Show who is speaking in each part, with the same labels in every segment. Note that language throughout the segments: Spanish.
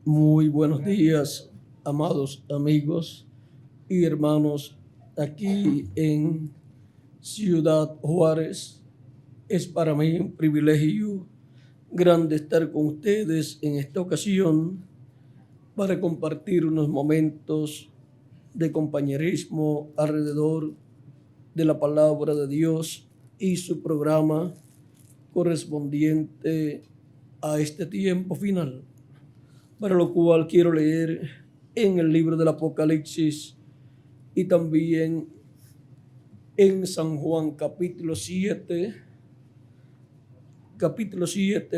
Speaker 1: Muy buenos días, amados amigos y hermanos, aquí en Ciudad Juárez. Es para mí un privilegio grande estar con ustedes en esta ocasión para compartir unos momentos de compañerismo alrededor de la palabra de Dios y su programa correspondiente a este tiempo final, para lo cual quiero leer en el libro del Apocalipsis y también en San Juan capítulo 7,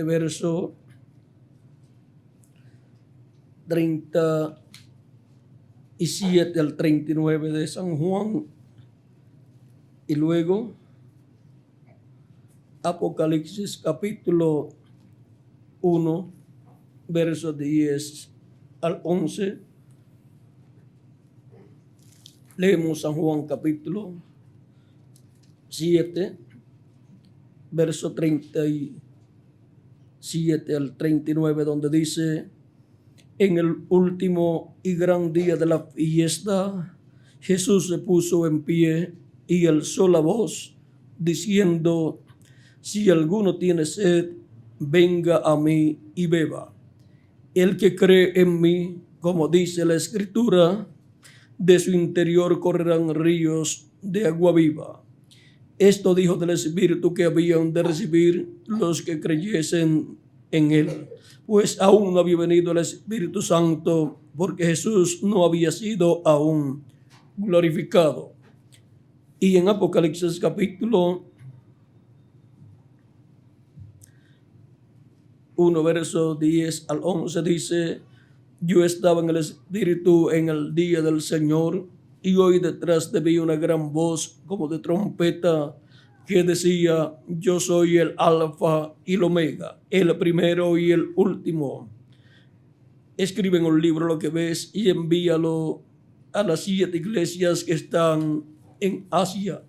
Speaker 1: verso 37 al 39 de San Juan, y luego Apocalipsis capítulo 1, versos 10 al 11. Leemos San Juan capítulo 7, verso 37 al 39, donde dice: en el último y gran día de la fiesta, Jesús se puso en pie y alzó la voz, diciendo: si alguno tiene sed, venga a mí y beba. El que cree en mí, como dice la Escritura, de su interior correrán ríos de agua viva. Esto dijo del Espíritu que habían de recibir los que creyesen en él, pues aún no había venido el Espíritu Santo, porque Jesús no había sido aún glorificado. Y en Apocalipsis capítulo 1, verso 10 al 11 dice: yo estaba en el Espíritu en el día del Señor, y oí detrás de mí una gran voz como de trompeta que decía: yo soy el Alfa y el Omega, el primero y el último. Escribe en un libro lo que ves y envíalo a las 7 iglesias que están en Asia.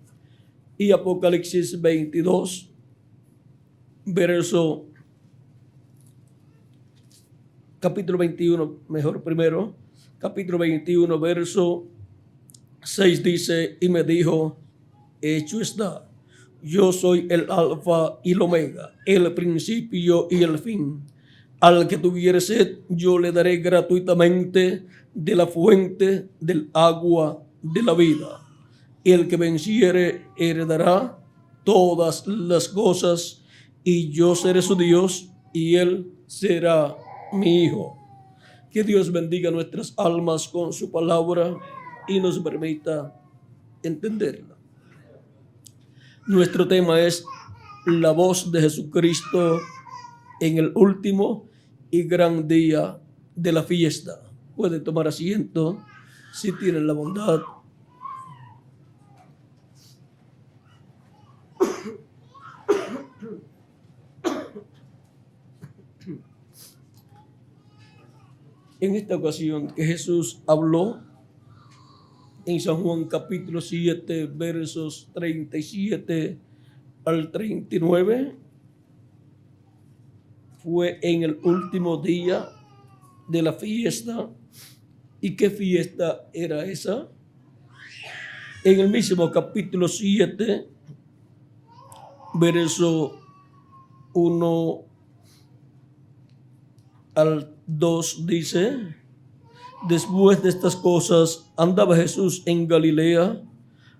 Speaker 1: Y Apocalipsis 22, verso capítulo 21, mejor primero, capítulo 21, verso 6 dice: y me dijo, hecho está, yo soy el Alfa y el Omega, el principio y el fin. Al que tuviere sed, yo le daré gratuitamente de la fuente del agua de la vida. El que venciere heredará todas las cosas, y yo seré su Dios, y él será mi hijo. Que Dios bendiga nuestras almas con su palabra y nos permita entenderla. Nuestro tema es la voz de Jesucristo en el último y gran día de la fiesta. Pueden tomar asiento si tienen la bondad. En esta ocasión que Jesús habló en San Juan capítulo 7, versos 37 al 39, fue en el último día de la fiesta. ¿Y qué fiesta era esa? En el mismo capítulo 7, verso 1 al 2 dice: después de estas cosas andaba Jesús en Galilea,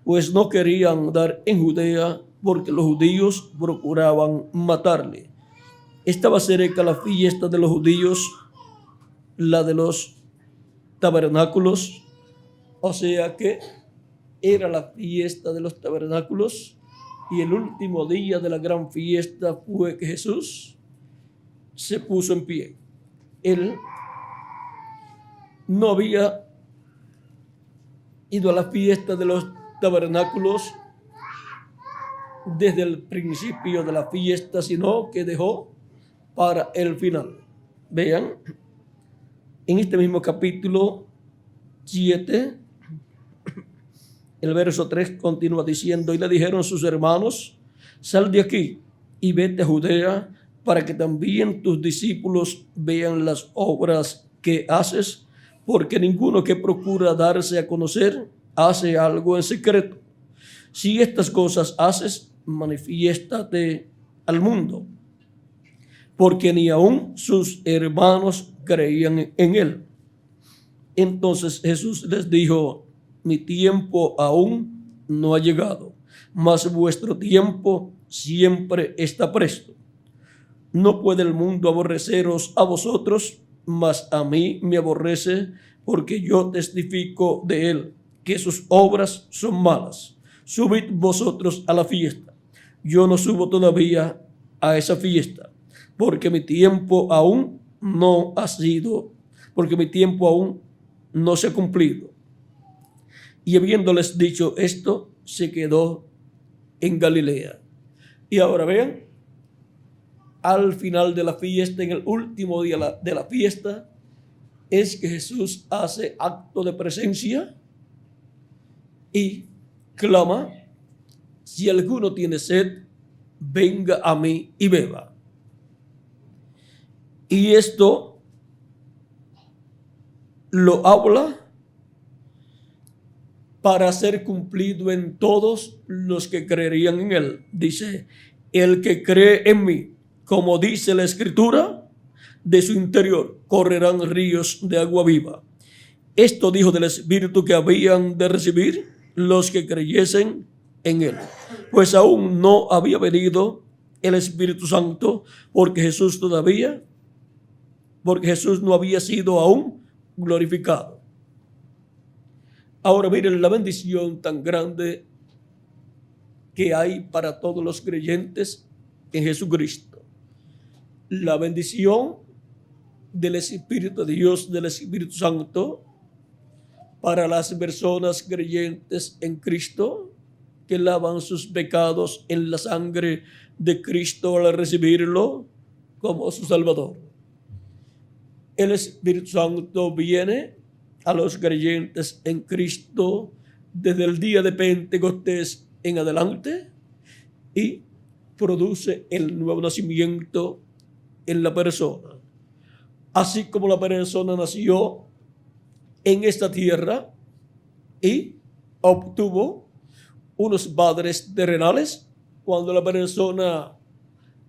Speaker 1: pues no querían andar en Judea, porque los judíos procuraban matarle. Estaba cerca la fiesta de los judíos, la de los tabernáculos, o sea que era la fiesta de los tabernáculos, y el último día de la gran fiesta fue que Jesús se puso en pie. Él no había ido a la fiesta de los tabernáculos desde el principio de la fiesta, sino que dejó para el final. Vean, en este mismo capítulo 7, el verso 3 continúa diciendo: y le dijeron sus hermanos, sal de aquí y vete a Judea, para que también tus discípulos vean las obras que haces, porque ninguno que procura darse a conocer hace algo en secreto. Si estas cosas haces, manifiéstate al mundo, porque ni aun sus hermanos creían en él. Entonces Jesús les dijo: mi tiempo aún no ha llegado, mas vuestro tiempo siempre está presto. No puede el mundo aborreceros a vosotros, mas a mí me aborrece, porque yo testifico de él, que sus obras son malas. Subid vosotros a la fiesta. Yo no subo todavía a esa fiesta, porque mi tiempo aún no ha sido, porque mi tiempo aún no se ha cumplido. Y habiéndoles dicho esto, se quedó en Galilea. Y ahora vean, al final de la fiesta, en el último día de la fiesta, es que Jesús hace acto de presencia y clama: si alguno tiene sed, venga a mí y beba. Y esto lo habla para ser cumplido en todos los que creerían en él. Dice: el que cree en mí, como dice la Escritura, de su interior correrán ríos de agua viva. Esto dijo del Espíritu que habían de recibir los que creyesen en él, pues aún no había venido el Espíritu Santo, porque Jesús no había sido aún glorificado. Ahora miren la bendición tan grande que hay para todos los creyentes en Jesucristo. La bendición del Espíritu de Dios, del Espíritu Santo, para las personas creyentes en Cristo, que lavan sus pecados en la sangre de Cristo al recibirlo como su Salvador. El Espíritu Santo viene a los creyentes en Cristo desde el día de Pentecostés en adelante y produce el nuevo nacimiento en la persona. Así como la persona nació en esta tierra y obtuvo unos padres terrenales, cuando la persona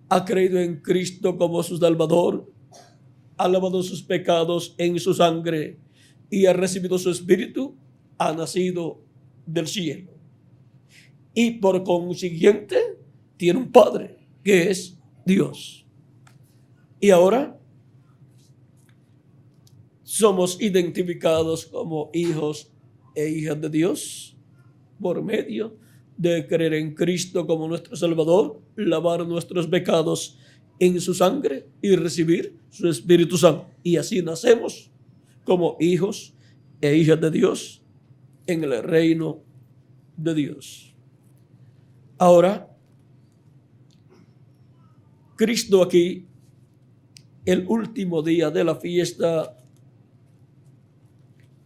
Speaker 1: ha creído en Cristo como su Salvador, ha lavado sus pecados en su sangre y ha recibido su Espíritu, ha nacido del cielo. Y por consiguiente tiene un Padre, que es Dios. Y ahora somos identificados como hijos e hijas de Dios por medio de creer en Cristo como nuestro Salvador, lavar nuestros pecados en su sangre y recibir su Espíritu Santo. Y así nacemos como hijos e hijas de Dios en el reino de Dios. Ahora, Cristo aquí, el último día de la fiesta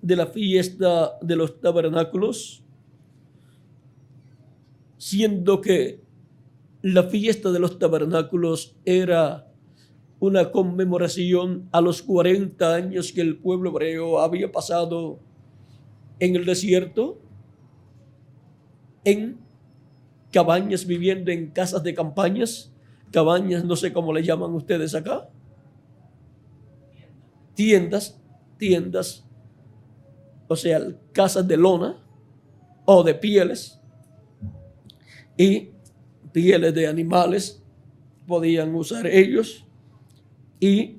Speaker 1: de los tabernáculos, siendo que la fiesta de los tabernáculos era una conmemoración a los 40 años que el pueblo hebreo había pasado en el desierto, en cabañas, viviendo en casas de campañas, cabañas, no sé cómo le llaman ustedes acá, tiendas, o sea, casas de lona o de pieles, y pieles de animales podían usar ellos, y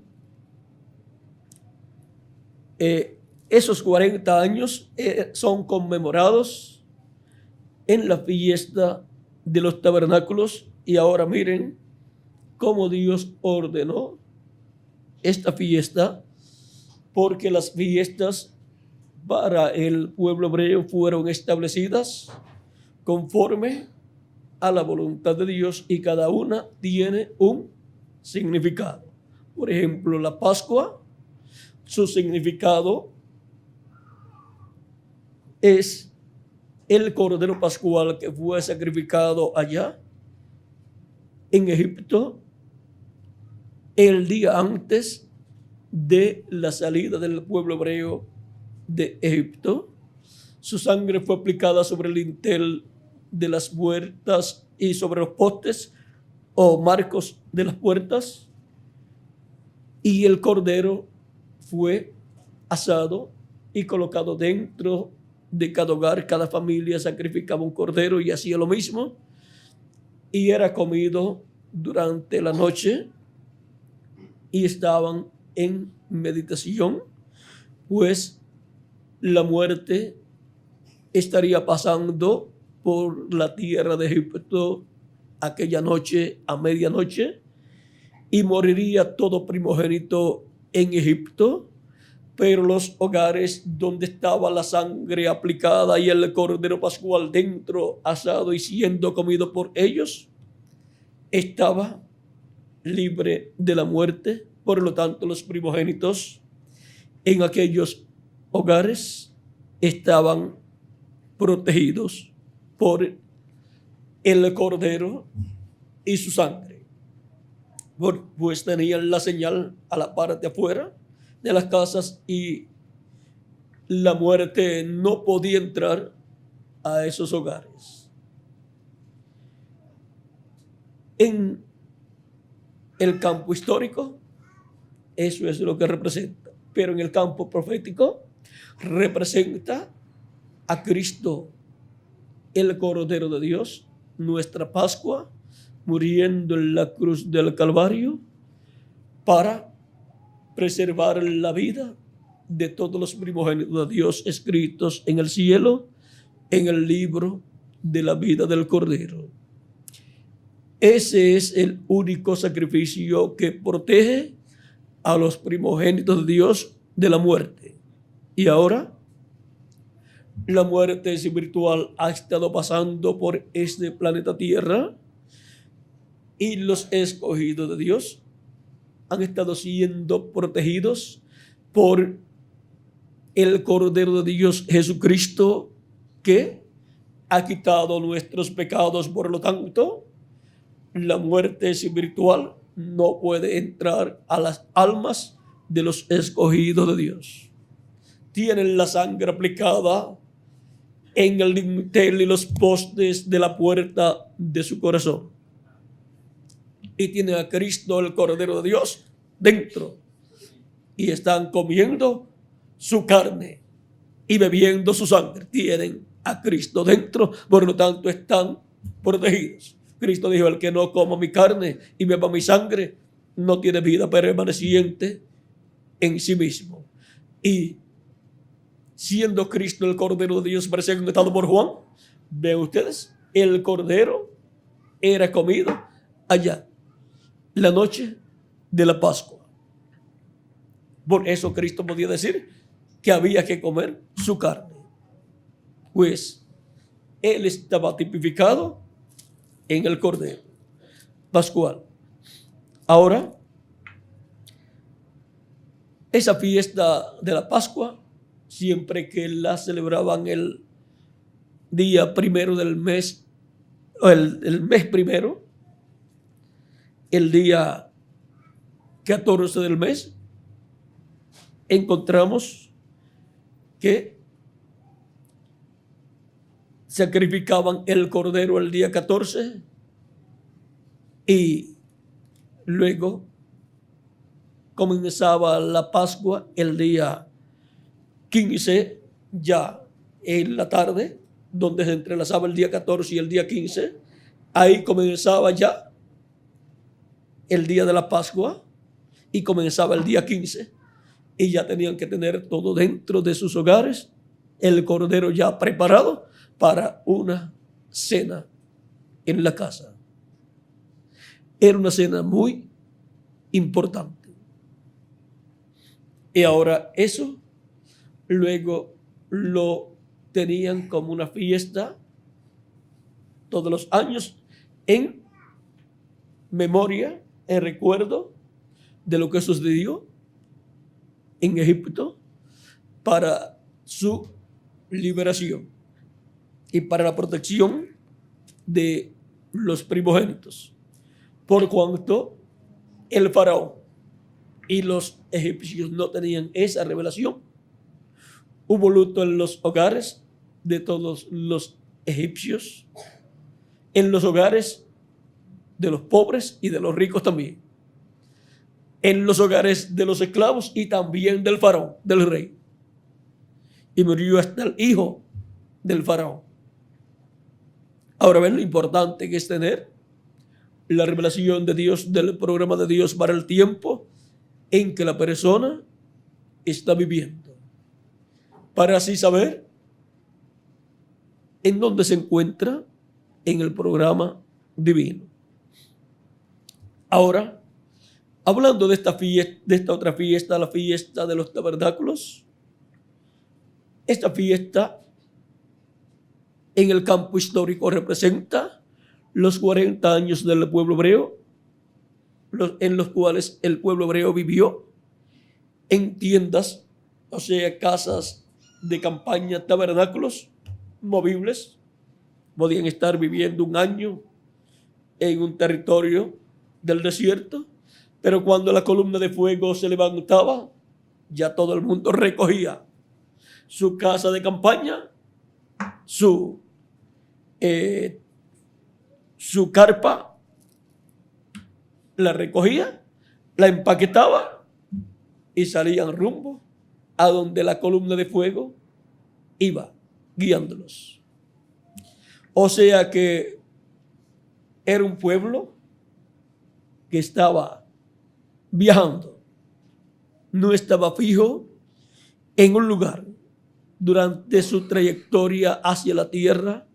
Speaker 1: esos 40 años son conmemorados en la fiesta de los tabernáculos. Y ahora miren cómo Dios ordenó esta fiesta, porque las fiestas para el pueblo hebreo fueron establecidas conforme a la voluntad de Dios, y cada una tiene un significado. Por ejemplo, la Pascua, su significado es el cordero pascual que fue sacrificado allá en Egipto el día antes de la salida del pueblo hebreo de Egipto. Su sangre fue aplicada sobre el dintel de las puertas y sobre los postes o marcos de las puertas. Y el cordero fue asado y colocado dentro de cada hogar. Cada familia sacrificaba un cordero y hacía lo mismo. Y era comido durante la noche. Y estaban en meditación, pues la muerte estaría pasando por la tierra de Egipto aquella noche a medianoche, y moriría todo primogénito en Egipto, pero los hogares donde estaba la sangre aplicada y el cordero pascual dentro, asado y siendo comido por ellos, estaba libre de la muerte. Por lo tanto, los primogénitos en aquellos hogares estaban protegidos por el cordero y su sangre, pues tenían la señal a la parte afuera de las casas y la muerte no podía entrar a esos hogares. En el campo histórico, eso es lo que representa, pero en el campo profético representa a Cristo, el Cordero de Dios, nuestra Pascua, muriendo en la cruz del Calvario para preservar la vida de todos los primogénitos de Dios escritos en el cielo, en el libro de la vida del Cordero. Ese es el único sacrificio que protege a los primogénitos de Dios de la muerte. Y ahora, la muerte espiritual ha estado pasando por este planeta Tierra y los escogidos de Dios han estado siendo protegidos por el Cordero de Dios Jesucristo, que ha quitado nuestros pecados. Por lo tanto, la muerte espiritual no puede entrar a las almas de los escogidos de Dios. Tienen la sangre aplicada en el dintel y los postes de la puerta de su corazón. Y tienen a Cristo, el Cordero de Dios, dentro. Y están comiendo su carne y bebiendo su sangre. Tienen a Cristo dentro, por lo tanto están protegidos. Cristo dijo: el que no coma mi carne y beba mi sangre no tiene vida permaneciente en sí mismo. Y siendo Cristo el Cordero de Dios presentado por Juan, ven ustedes, el Cordero era comido allá, la noche de la Pascua. Por eso Cristo podía decir que había que comer su carne, pues Él estaba tipificado en el Cordero Pascual. Ahora, esa fiesta de la Pascua, siempre que la celebraban el día primero del mes, o el mes primero, el día 14 del mes, encontramos que sacrificaban el cordero el día 14 y luego comenzaba la Pascua el día 15, ya en la tarde, donde se entrelazaba el día 14 y el día 15. Ahí comenzaba ya el día de la Pascua y comenzaba el día 15. Y ya tenían que tener todo dentro de sus hogares, el cordero ya preparado para una cena en la casa. Era una cena muy importante. Y ahora eso luego lo tenían como una fiesta todos los años en memoria, en recuerdo de lo que sucedió en Egipto para su liberación y para la protección de los primogénitos, por cuanto el faraón y los egipcios no tenían esa revelación. Hubo luto en los hogares de todos los egipcios, en los hogares de los pobres y de los ricos también, en los hogares de los esclavos y también del faraón, del rey. Y murió hasta el hijo del faraón. Ahora ven lo importante que es tener la revelación de Dios, del programa de Dios para el tiempo en que la persona está viviendo, para así saber en dónde se encuentra en el programa divino. Ahora, hablando de esta otra fiesta, la fiesta de los tabernáculos, esta fiesta en el campo histórico representa los 40 años del pueblo hebreo, en los cuales el pueblo hebreo vivió en tiendas, o sea, casas de campaña, tabernáculos movibles. Podían estar viviendo un año en un territorio del desierto, pero cuando la columna de fuego se levantaba, ya todo el mundo recogía su casa de campaña, su carpa, la recogía, la empaquetaba y salían rumbo a donde la columna de fuego iba guiándolos. O sea que era un pueblo que estaba viajando, no estaba fijo en un lugar durante su trayectoria hacia la tierra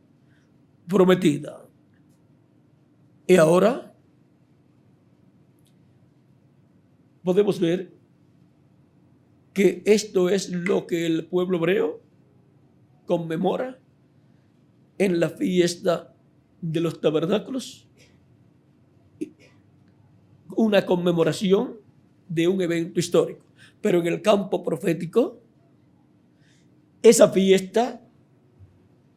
Speaker 1: prometida. Y ahora podemos ver que esto es lo que el pueblo hebreo conmemora en la fiesta de los tabernáculos, una conmemoración de un evento histórico. Pero en el campo profético, esa fiesta,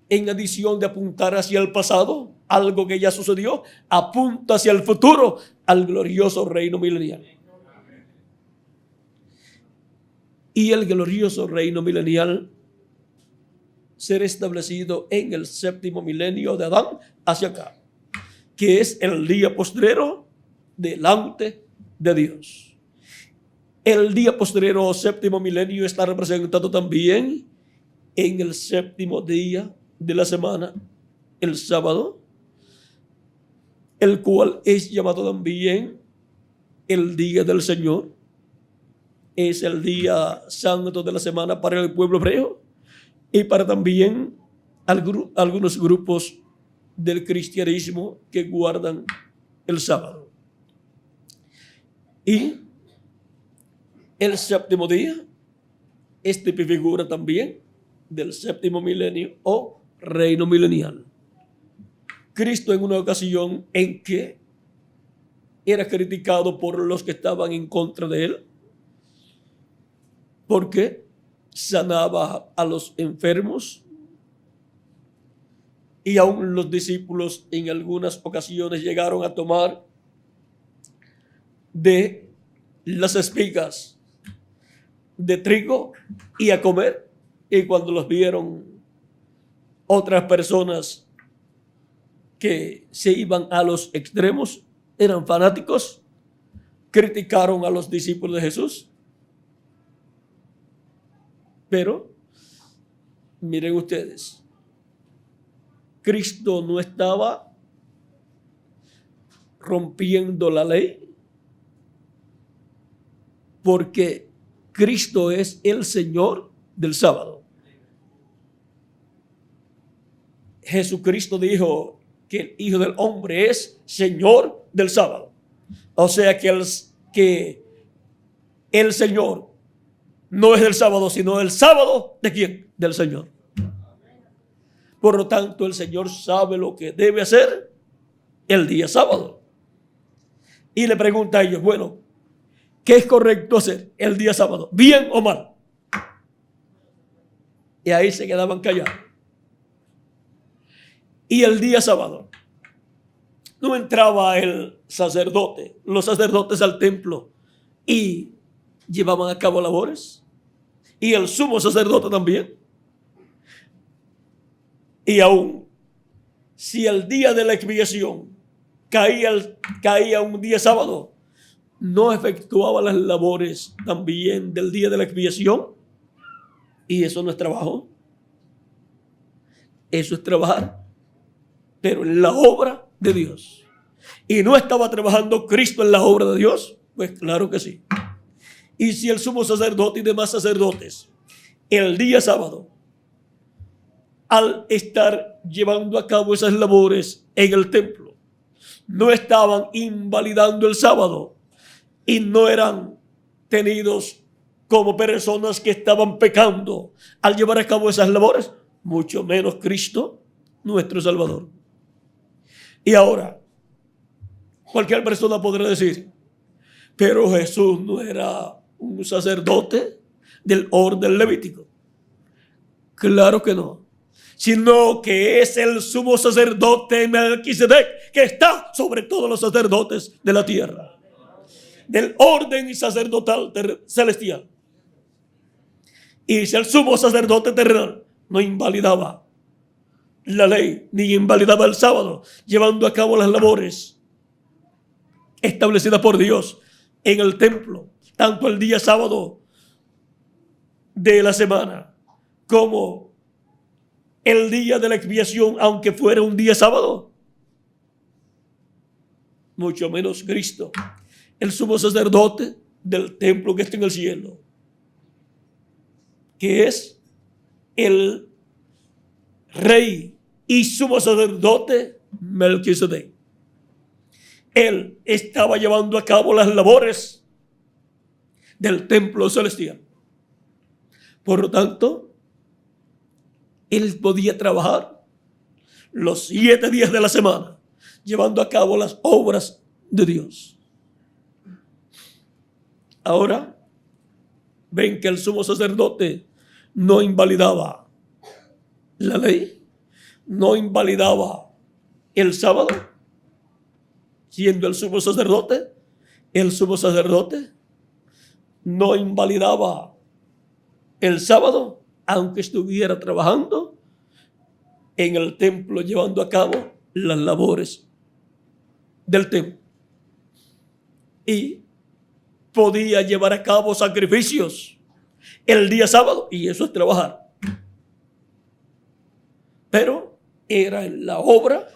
Speaker 1: en adición de apuntar hacia el pasado, algo que ya sucedió, apunta hacia el futuro, al glorioso reino milenial. Y el glorioso reino milenial será establecido en el 7º milenio de Adán hacia acá, que es el día postrero delante de Dios. El día postrero o 7º milenio está representado también en el 7º día de la semana, el sábado, el cual es llamado también el día del Señor. Es el día santo de la semana para el pueblo hebreo y para también algunos grupos del cristianismo que guardan el sábado. Y el 7º día es figura también del 7º milenio o reino milenial. Cristo, en una ocasión en que era criticado por los que estaban en contra de él, porque sanaba a los enfermos, y aún los discípulos en algunas ocasiones llegaron a tomar de las espigas de trigo y a comer, y cuando los vieron otras personas que se iban a los extremos, eran fanáticos, criticaron a los discípulos de Jesús. Pero miren ustedes, Cristo no estaba rompiendo la ley, porque Cristo es el Señor del sábado. Jesucristo dijo que el Hijo del Hombre es Señor del sábado. O sea que el Señor no es del sábado, sino del sábado ¿de quién? Del Señor. Por lo tanto, el Señor sabe lo que debe hacer el día sábado. Y le pregunta a ellos, bueno, ¿qué es correcto hacer el día sábado? ¿Bien o mal? Y ahí se quedaban callados. Y el día sábado no entraba el sacerdote, los sacerdotes al templo, y llevaban a cabo labores, y el sumo sacerdote también. Y aún si el día de la expiación caía un día sábado, no efectuaba las labores también del día de la expiación. Y eso no es trabajo. Eso es trabajar, pero en la obra de Dios. ¿Y no estaba trabajando Cristo en la obra de Dios? Pues claro que sí. Y si el sumo sacerdote y demás sacerdotes el día sábado, al estar llevando a cabo esas labores en el templo, no estaban invalidando el sábado y no eran tenidos como personas que estaban pecando al llevar a cabo esas labores, mucho menos Cristo, nuestro Salvador. Y ahora, cualquier persona podrá decir, pero Jesús no era un sacerdote del orden levítico. Claro que no, sino que es el sumo sacerdote Melquisedec, que está sobre todos los sacerdotes de la tierra, del orden sacerdotal celestial. Y si el sumo sacerdote terrenal no invalidaba la ley, ni invalidaba el sábado, llevando a cabo las labores establecidas por Dios en el templo, tanto el día sábado de la semana como el día de la expiación, aunque fuera un día sábado, mucho menos Cristo, el sumo sacerdote del templo que está en el cielo, que es el rey y sumo sacerdote Melquisedec. Él estaba llevando a cabo las labores del templo celestial. Por lo tanto, él podía trabajar los 7 días de la semana, llevando a cabo las obras de Dios. Ahora, ven que el sumo sacerdote no invalidaba la ley, no invalidaba el sábado, siendo el sumo sacerdote no invalidaba el sábado, aunque estuviera trabajando en el templo llevando a cabo las labores del templo. Y podía llevar a cabo sacrificios el día sábado, y eso es trabajar. Pero era en la obra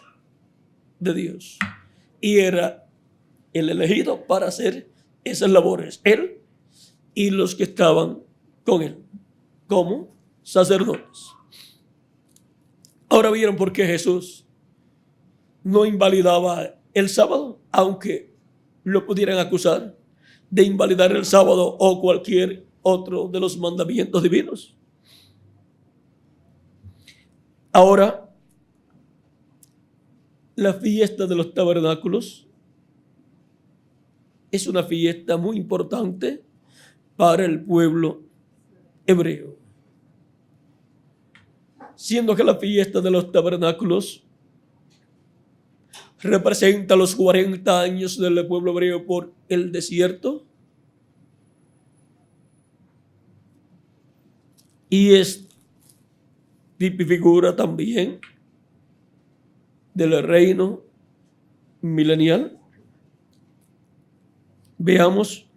Speaker 1: de Dios y era el elegido para hacer esas labores, él y los que estaban con él como sacerdotes. Ahora vieron por qué Jesús no invalidaba el sábado, aunque lo pudieran acusar de invalidar el sábado o cualquier otro de los mandamientos divinos. Ahora, la fiesta de los tabernáculos es una fiesta muy importante para el pueblo hebreo. Siendo que la fiesta de los tabernáculos representa los 40 años del pueblo hebreo por el desierto y es tipificura también del reino milenial. Veamos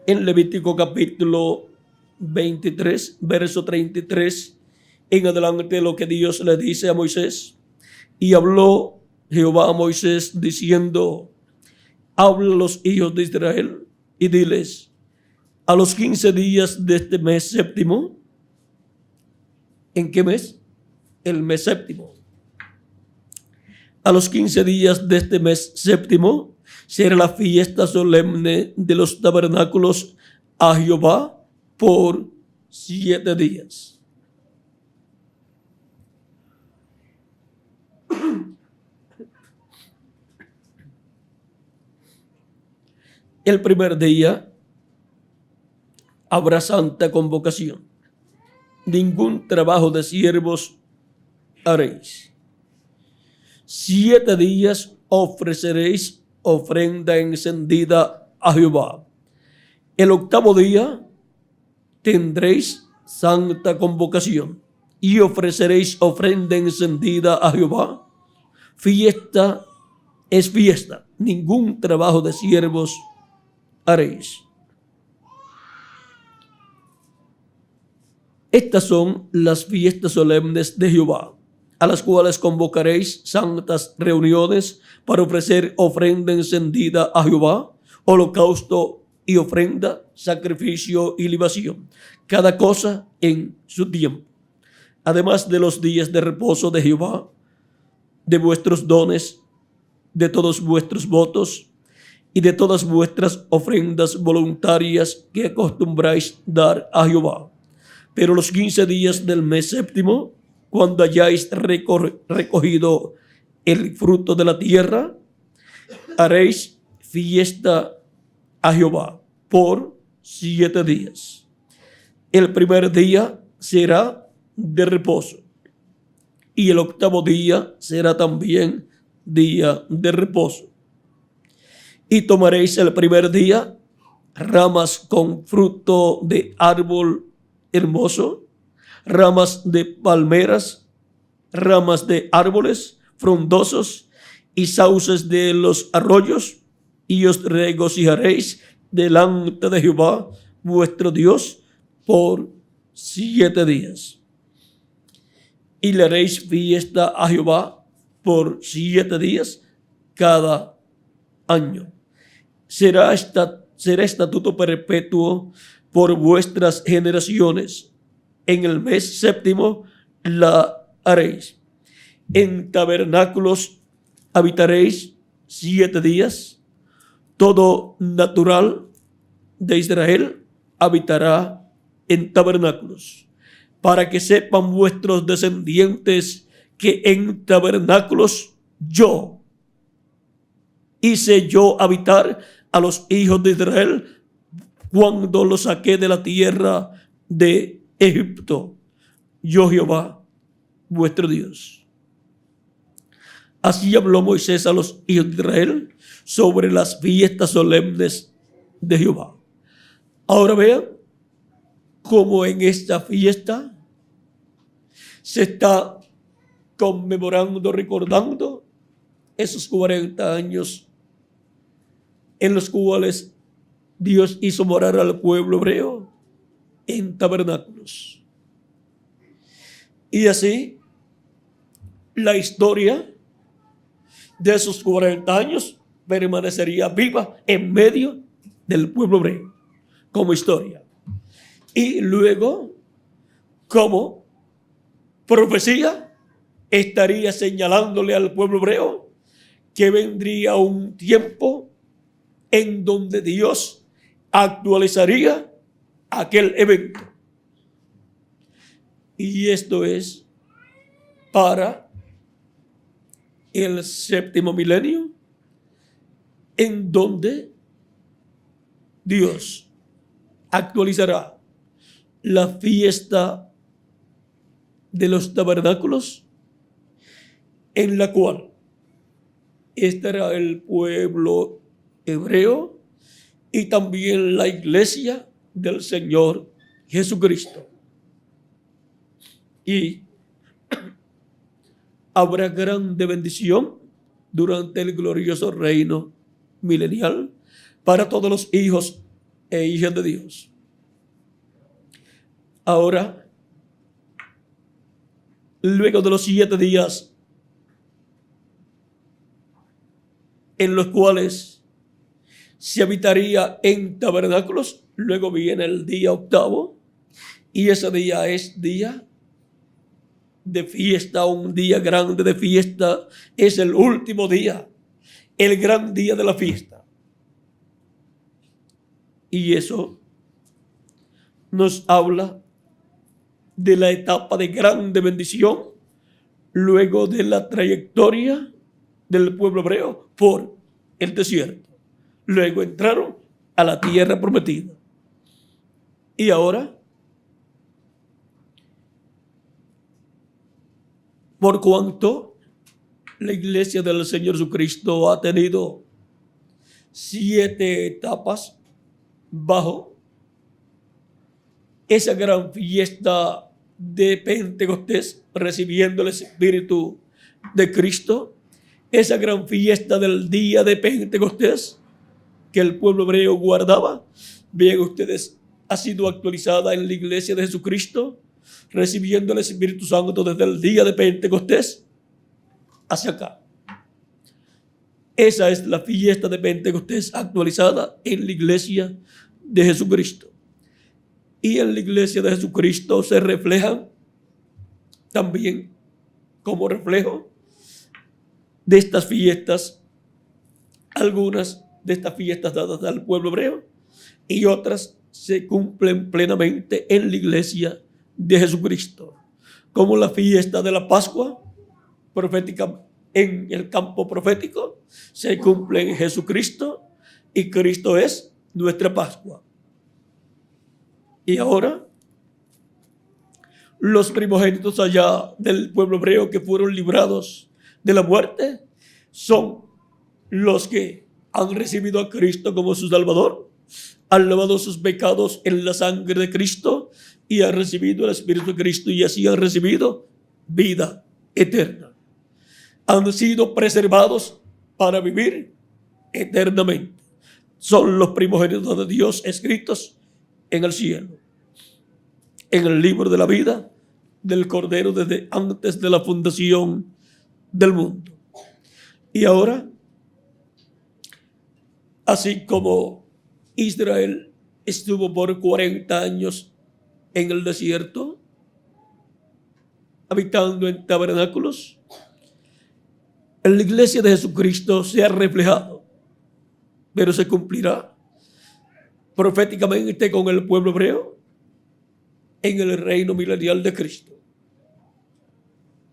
Speaker 1: en Levítico capítulo 23, verso 33 en adelante lo que Dios le dice a Moisés. Y habló Jehová a Moisés diciendo: habla a los hijos de Israel y diles: a los 15 días de este mes séptimo. ¿En qué mes? El mes séptimo. A los 15 días de este mes séptimo será la fiesta solemne de los tabernáculos a Jehová por 7 días. El primer día habrá santa convocación. Ningún trabajo de siervos haréis. 7 días ofreceréis ofrenda encendida a Jehová. El octavo día tendréis santa convocación y ofreceréis ofrenda encendida a Jehová. Fiesta es fiesta, ningún trabajo de siervos haréis. Estas son las fiestas solemnes de Jehová, a las cuales convocaréis santas reuniones para ofrecer ofrenda encendida a Jehová, holocausto y ofrenda, sacrificio y libación, cada cosa en su tiempo. Además de los días de reposo de Jehová, de vuestros dones, de todos vuestros votos y de todas vuestras ofrendas voluntarias que acostumbráis dar a Jehová. Pero los 15 días del mes séptimo, cuando hayáis recogido el fruto de la tierra, haréis fiesta a Jehová por 7 días. El primer día será de reposo y el octavo día será también día de reposo. Y tomaréis el primer día ramas con fruto de árbol hermoso, ramas de palmeras, ramas de árboles frondosos y sauces de los arroyos, y os regocijaréis delante de Jehová vuestro Dios por 7 días. Y le haréis fiesta a Jehová por 7 días cada año. Será estatuto perpetuo por vuestras generaciones. En el mes séptimo la haréis. En tabernáculos habitaréis 7 días. Todo natural de Israel habitará en tabernáculos, para que sepan vuestros descendientes que en tabernáculos yo hice yo habitar a los hijos de Israel cuando los saqué de la tierra de Egipto. Yo Jehová, vuestro Dios. Así habló Moisés a los hijos de Israel sobre las fiestas solemnes de Jehová. Ahora vean cómo en esta fiesta se está conmemorando, recordando esos 40 años en los cuales Dios hizo morar al pueblo hebreo en tabernáculos. Y así, la historia de esos 40 años permanecería viva en medio del pueblo hebreo, como historia. Y luego, como profecía, estaría señalándole al pueblo hebreo que vendría un tiempo en donde Dios actualizaría aquel evento. Y esto es para el séptimo milenio, en donde Dios actualizará la fiesta de los tabernáculos, en la cual estará el pueblo hebreo y también la iglesia del Señor Jesucristo. Y habrá grande bendición durante el glorioso reino milenial para todos los hijos e hijas de Dios. Ahora, luego de los 7 días en los cuales se habitaría en tabernáculos, luego viene el día octavo, y ese día es día de fiesta, un día grande de fiesta, es el último día, el gran día de la fiesta. Y eso nos habla de la etapa de grande bendición luego de la trayectoria del pueblo hebreo por el desierto. Luego entraron a la tierra prometida. Y ahora, por cuanto la iglesia del Señor Jesucristo ha tenido 7 etapas bajo esa gran fiesta de Pentecostés, recibiendo el Espíritu de Cristo, esa gran fiesta del día de Pentecostés que el pueblo hebreo guardaba, bien ustedes, ha sido actualizada en la iglesia de Jesucristo, recibiendo el Espíritu Santo desde el día de Pentecostés hacia acá. Esa es la fiesta de Pentecostés actualizada en la iglesia de Jesucristo. Y en la iglesia de Jesucristo se reflejan también como reflejo de estas fiestas, algunas de estas fiestas dadas al pueblo hebreo y otras se cumplen plenamente en la iglesia de Jesucristo, como la fiesta de la Pascua profética en el campo profético se cumple en Jesucristo y Cristo es nuestra Pascua. Y ahora los primogénitos allá del pueblo hebreo que fueron librados de la muerte son los que han recibido a Cristo como su Salvador, han lavado sus pecados en la sangre de Cristo y han recibido el Espíritu de Cristo y así han recibido vida eterna. Han sido preservados para vivir eternamente. Son los primogénitos de Dios escritos en el cielo, en el libro de la vida del Cordero desde antes de la fundación del mundo. Y ahora, así como Israel estuvo por 40 años en el desierto, habitando en tabernáculos, en la iglesia de Jesucristo se ha reflejado, pero se cumplirá proféticamente con el pueblo hebreo en el reino milenial de Cristo.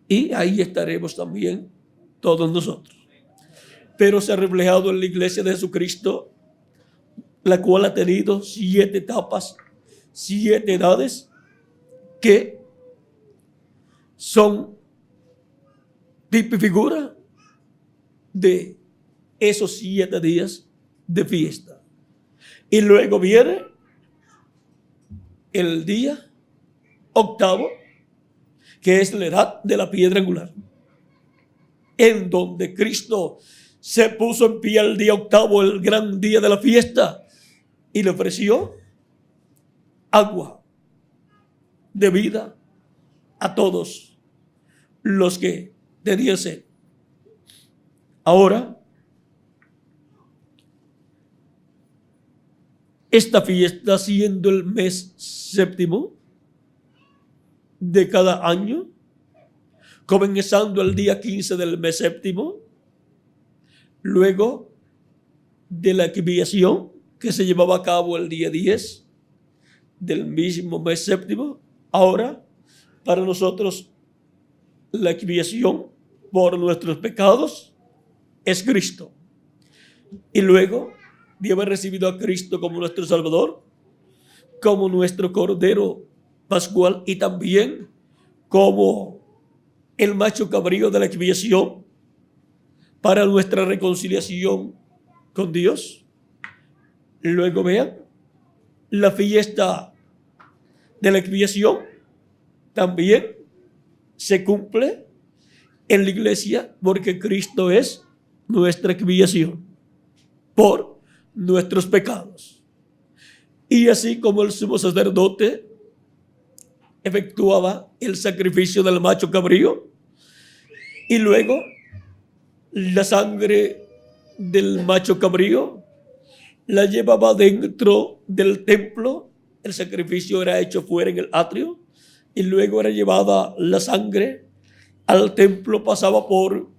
Speaker 1: Y ahí estaremos también todos nosotros. Pero se ha reflejado en la iglesia de Jesucristo, la cual ha tenido 7 etapas, 7 edades, que son tipo y figura de esos 7 días de fiesta. Y luego viene el día octavo, que es la edad de la piedra angular, en donde Cristo se puso en pie el día octavo, el gran día de la fiesta, y le ofreció agua de vida a todos los que tenían sed. Ahora, esta fiesta, siendo el mes séptimo de cada año, comenzando el día 15 del mes séptimo, luego de la expiación que se llevaba a cabo el día 10 del mismo mes séptimo, ahora para nosotros la expiación por nuestros pecados es Cristo. Y luego de haber recibido a Cristo como nuestro Salvador, como nuestro Cordero Pascual y también como el macho cabrío de la expiación para nuestra reconciliación con Dios. Luego vean, la fiesta de la expiación también se cumple en la iglesia porque Cristo es nuestra expiación por nuestros pecados. Y así como el sumo sacerdote efectuaba el sacrificio del macho cabrío y luego la sangre del macho cabrío la llevaba dentro del templo, el sacrificio era hecho fuera en el atrio y luego era llevada la sangre al templo, pasaba por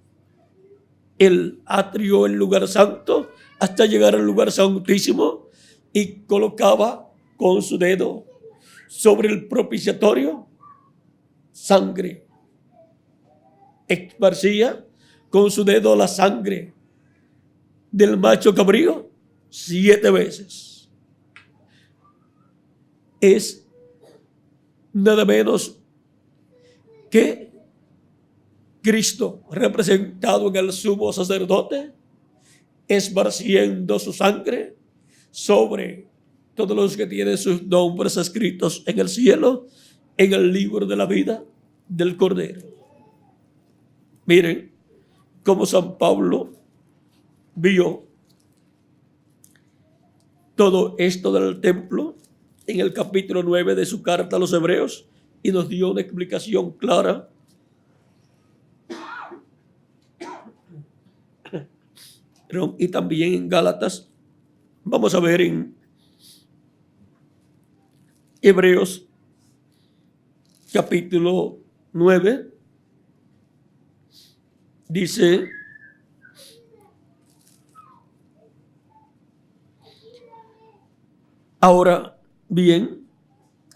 Speaker 1: el atrio, el lugar santo, hasta llegar al lugar santísimo y colocaba con su dedo sobre el propiciatorio sangre. Esparcía con su dedo la sangre del macho cabrío 7 veces. Es nada menos que Cristo representado en el sumo sacerdote esparciendo su sangre sobre todos los que tienen sus nombres escritos en el cielo, en el libro de la vida del Cordero. Miren cómo San Pablo vio todo esto del templo en el capítulo 9 de su carta a los Hebreos y nos dio una explicación clara. Y también en Gálatas, vamos a ver en Hebreos capítulo 9, dice: ahora bien,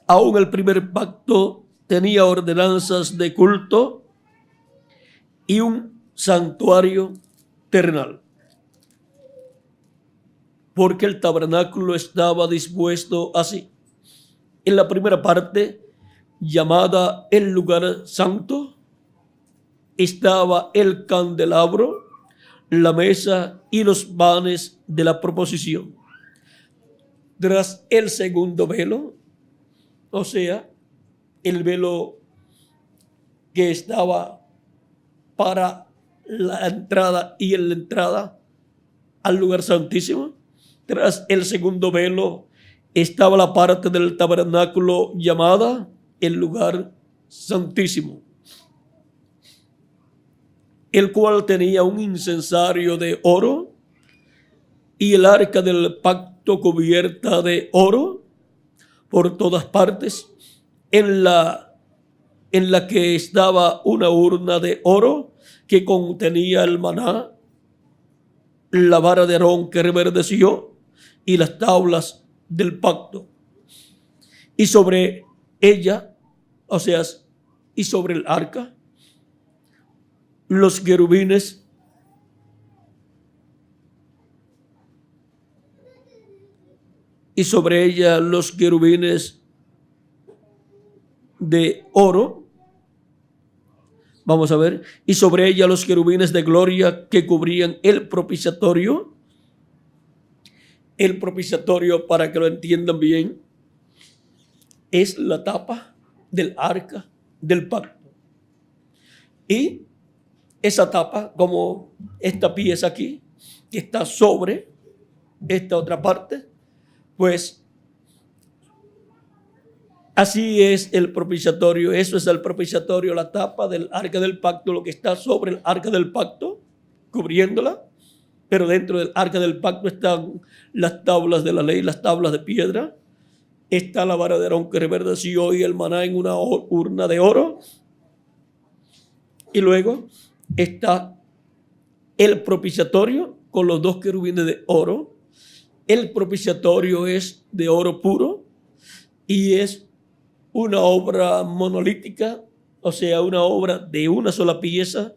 Speaker 1: aún el primer pacto tenía ordenanzas de culto y un santuario terrenal, porque el tabernáculo estaba dispuesto así. En la primera parte, llamada el lugar santo, estaba el candelabro, la mesa y los panes de la proposición. Tras el segundo velo, o sea, el velo que estaba para la entrada y en la entrada al lugar santísimo, tras el segundo velo estaba la parte del tabernáculo llamada el lugar santísimo, el cual tenía un incensario de oro y el arca del pacto cubierta de oro por todas partes, en la que estaba una urna de oro que contenía el maná, la vara de Aarón que reverdeció y las tablas del pacto. Y sobre ella, o sea, y sobre el arca, los querubines y sobre ella los querubines de oro. Vamos a ver. Y sobre ella los querubines de gloria que cubrían el propiciatorio. El propiciatorio, para que lo entiendan bien, es la tapa del arca del pacto. Y esa tapa, como esta pieza aquí, que está sobre esta otra parte, pues así es el propiciatorio. Eso es el propiciatorio, la tapa del arca del pacto, lo que está sobre el arca del pacto, cubriéndola. Pero dentro del arca del pacto están las tablas de la ley, las tablas de piedra. Está la vara de Aarón que reverdeció y el maná en una urna de oro. Y luego está el propiciatorio con los dos querubines de oro. El propiciatorio es de oro puro y es una obra monolítica, o sea, una obra de una sola pieza.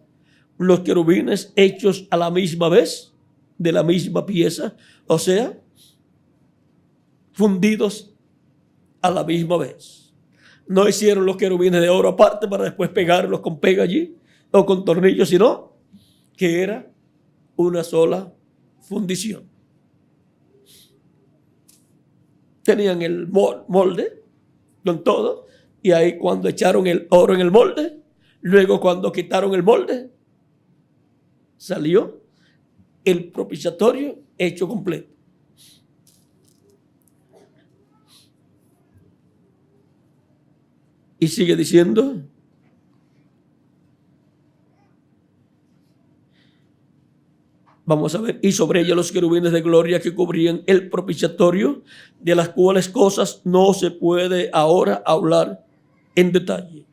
Speaker 1: Los querubines hechos a la misma vez, de la misma pieza, o sea, fundidos a la misma vez. No hicieron los querubines de oro aparte para después pegarlos con pega allí o con tornillos, sino que era una sola fundición. Tenían el molde con todo, y ahí cuando echaron el oro en el molde, luego cuando quitaron el molde, salió el propiciatorio hecho completo. Y sigue diciendo: vamos a ver, y sobre ella los querubines de gloria que cubrían el propiciatorio, de las cuales cosas no se puede ahora hablar en detalle.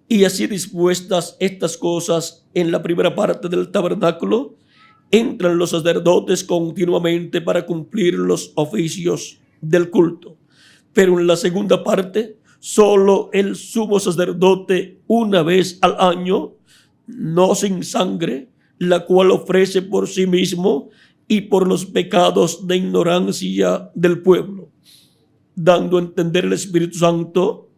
Speaker 1: Y así dispuestas estas cosas en la primera parte del tabernáculo, entran los sacerdotes continuamente para cumplir los oficios del culto. Pero en la segunda parte, solo el sumo sacerdote una vez al año, no sin sangre, la cual ofrece por sí mismo y por los pecados de ignorancia del pueblo, dando a entender el Espíritu Santo,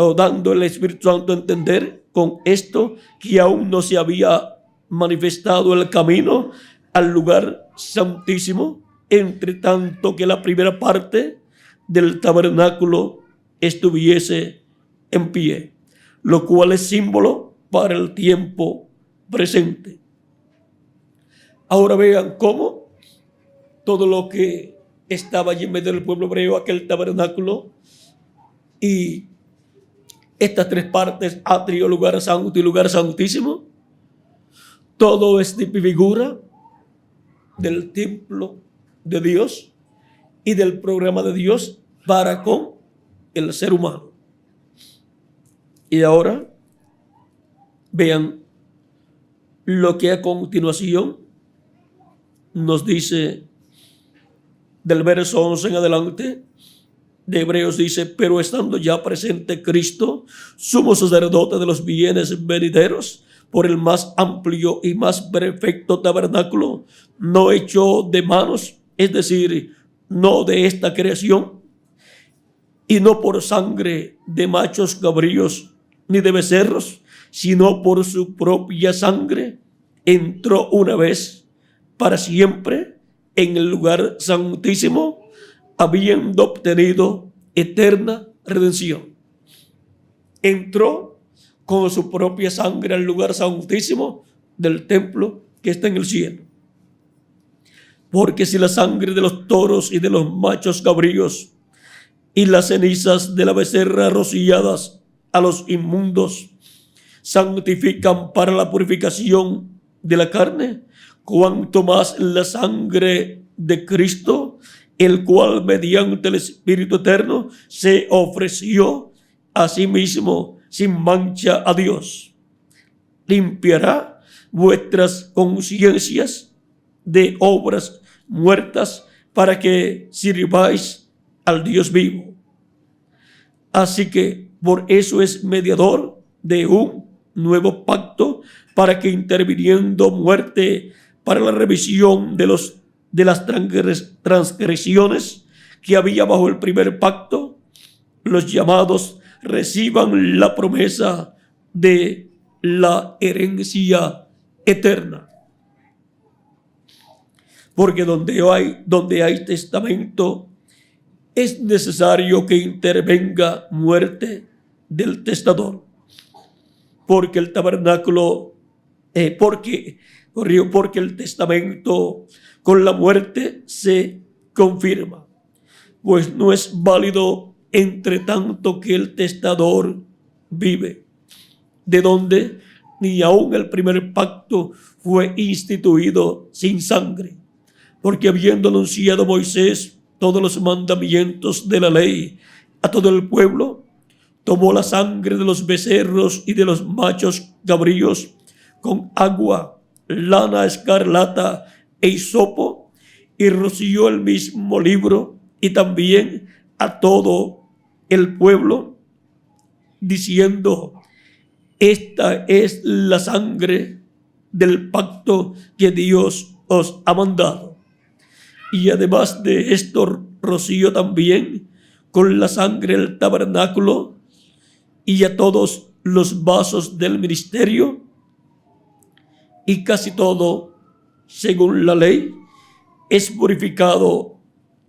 Speaker 1: o dando el Espíritu Santo a entender con esto que aún no se había manifestado el camino al lugar santísimo, entre tanto que la primera parte del tabernáculo estuviese en pie, lo cual es símbolo para el tiempo presente. Ahora vean cómo todo lo que estaba allí en medio del pueblo hebreo, aquel tabernáculo y estas tres partes, atrio, lugar santo y lugar santísimo, todo es de figura del templo de Dios y del programa de Dios para con el ser humano. Y ahora vean lo que a continuación nos dice del verso 11 en adelante de Hebreos. Dice: pero estando ya presente Cristo, sumo sacerdote de los bienes venideros, por el más amplio y más perfecto tabernáculo, no hecho de manos, es decir, no de esta creación, y no por sangre de machos cabríos ni de becerros, sino por su propia sangre, entró una vez para siempre en el lugar santísimo, habiendo obtenido eterna redención. Entró con su propia sangre al lugar santísimo del templo que está en el cielo. Porque si la sangre de los toros y de los machos cabríos y las cenizas de la becerra rociadas a los inmundos santifican para la purificación de la carne, cuanto más la sangre de Cristo, el cual mediante el Espíritu Eterno se ofreció a sí mismo sin mancha a Dios, limpiará vuestras conciencias de obras muertas para que sirváis al Dios vivo. Así que por eso es mediador de un nuevo pacto, para que interviniendo muerte para la remisión de las transgresiones que había bajo el primer pacto, los llamados reciban la promesa de la herencia eterna. Porque donde hay testamento, es necesario que intervenga muerte del testador. Porque el tabernáculo, porque el testamento con la muerte se confirma, pues no es válido entre tanto que el testador vive, de donde ni aun el primer pacto fue instituido sin sangre, porque habiendo anunciado Moisés todos los mandamientos de la ley a todo el pueblo, tomó la sangre de los becerros y de los machos cabríos con agua, lana escarlata e hisopo, y roció el mismo libro y también a todo el pueblo, diciendo: esta es la sangre del pacto que Dios os ha mandado. Y además de esto, roció también con la sangre el tabernáculo y a todos los vasos del ministerio, y casi todo según la ley es purificado,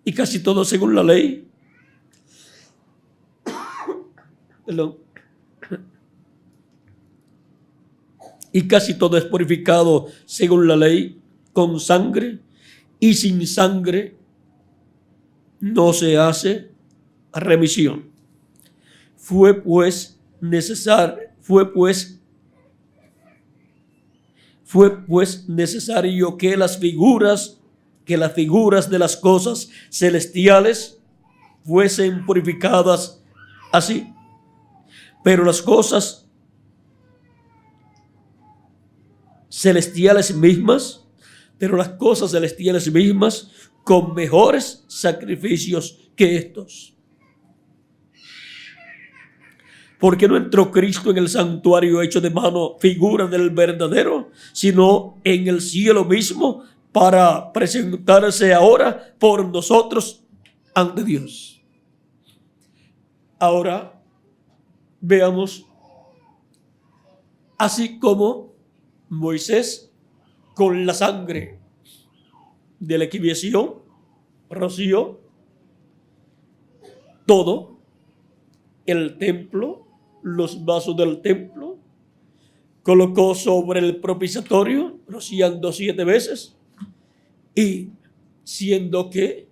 Speaker 1: y casi todo según la ley y casi todo es purificado según la ley con sangre, y sin sangre no se hace remisión. Fue pues necesario que las figuras de las cosas celestiales fuesen purificadas así. Pero las cosas celestiales mismas, con mejores sacrificios que estos. Porque no entró Cristo en el santuario hecho de mano, figura del verdadero, sino en el cielo mismo, para presentarse ahora por nosotros ante Dios. Ahora veamos, así como Moisés con la sangre de la expiación roció todo el templo, los vasos del templo, colocó sobre el propiciatorio, rociando 7 veces, y siendo que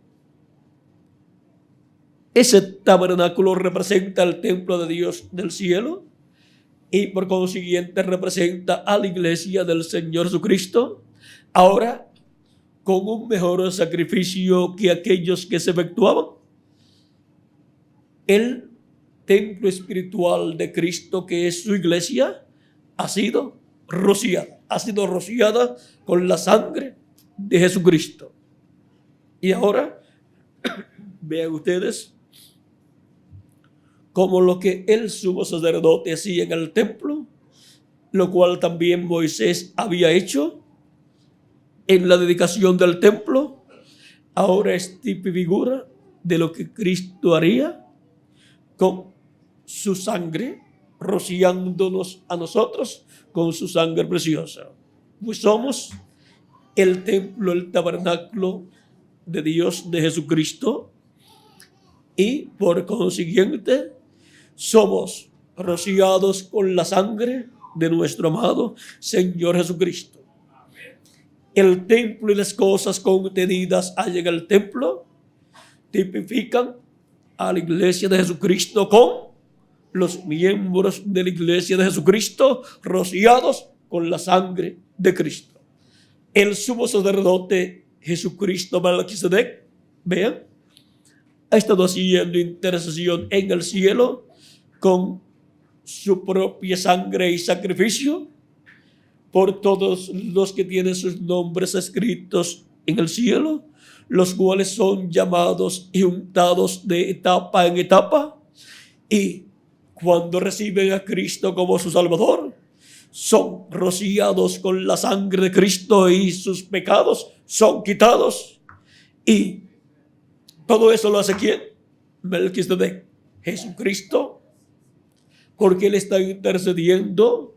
Speaker 1: ese tabernáculo representa el templo de Dios del cielo y por consiguiente representa a la iglesia del Señor Jesucristo, ahora con un mejor sacrificio que aquellos que se efectuaban, el templo espiritual de Cristo, que es su iglesia, ha sido rociada con la sangre de Jesucristo. Y ahora vean ustedes como lo que el sumo sacerdote hacía en el templo, lo cual también Moisés había hecho en la dedicación del templo, ahora es tipo y figura de lo que Cristo haría con su sangre, rociándonos a nosotros con su sangre preciosa. Pues somos el templo, el tabernáculo de Dios, de Jesucristo, y por consiguiente somos rociados con la sangre de nuestro amado Señor Jesucristo. El templo y las cosas contenidas allá en el templo tipifican a la iglesia de Jesucristo con los miembros de la iglesia de Jesucristo rociados con la sangre de Cristo. El sumo sacerdote Jesucristo Melquisedec, vean, ha estado haciendo intercesión en el cielo con su propia sangre y sacrificio por todos los que tienen sus nombres escritos en el cielo, los cuales son llamados y untados de etapa en etapa, y cuando reciben a Cristo como su Salvador, son rociados con la sangre de Cristo y sus pecados son quitados. Y todo eso lo hace ¿quién? Melquisedec, Jesucristo, porque Él está intercediendo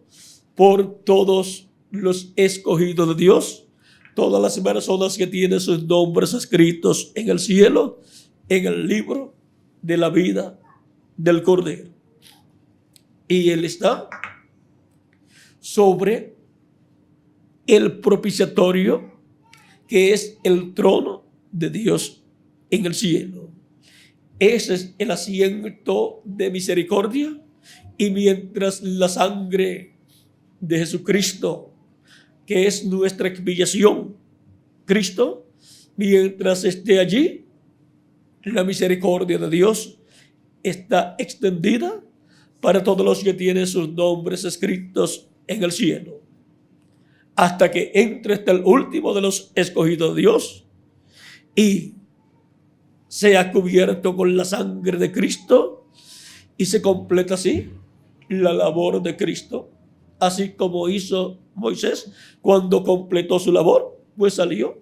Speaker 1: por todos los escogidos de Dios, todas las personas que tienen sus nombres escritos en el cielo, en el libro de la vida del Cordero. Y Él está sobre el propiciatorio, que es el trono de Dios en el cielo. Ese es el asiento de misericordia, y mientras la sangre de Jesucristo, que es nuestra expiación, Cristo, mientras esté allí, la misericordia de Dios está extendida para todos los que tienen sus nombres escritos en el cielo, hasta que entre hasta el último de los escogidos de Dios y sea cubierto con la sangre de Cristo, y se completa así la labor de Cristo, así como hizo Moisés cuando completó su labor, pues salió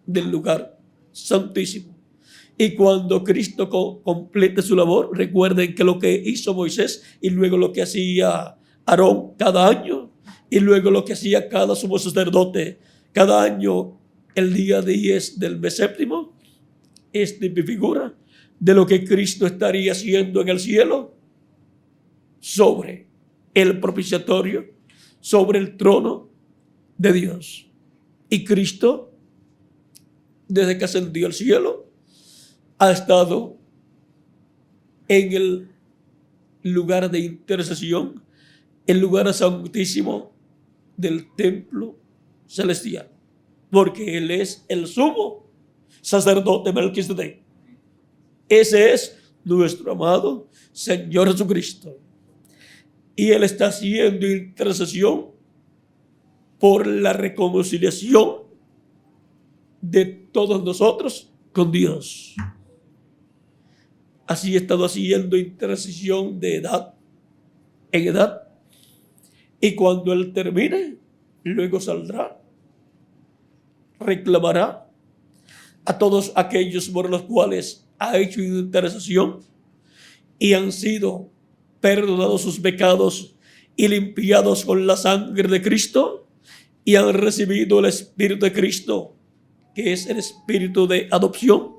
Speaker 1: del lugar santísimo. Y cuando Cristo complete su labor, recuerden que lo que hizo Moisés y luego lo que hacía Aarón cada año y luego lo que hacía cada sumo sacerdote cada año el día 10 del mes séptimo, es de figura de lo que Cristo estaría haciendo en el cielo sobre el propiciatorio, sobre el trono de Dios. Y Cristo, desde que ascendió al cielo, ha estado en el lugar de intercesión, el lugar santísimo del templo celestial, porque Él es el sumo sacerdote Melquisedec. Ese es nuestro amado Señor Jesucristo. Y Él está haciendo intercesión por la reconciliación de todos nosotros con Dios. Así ha estado haciendo intercesión de edad en edad. Y cuando Él termine, luego saldrá, reclamará a todos aquellos por los cuales ha hecho intercesión y han sido perdonados sus pecados y limpiados con la sangre de Cristo y han recibido el Espíritu de Cristo, que es el espíritu de adopción,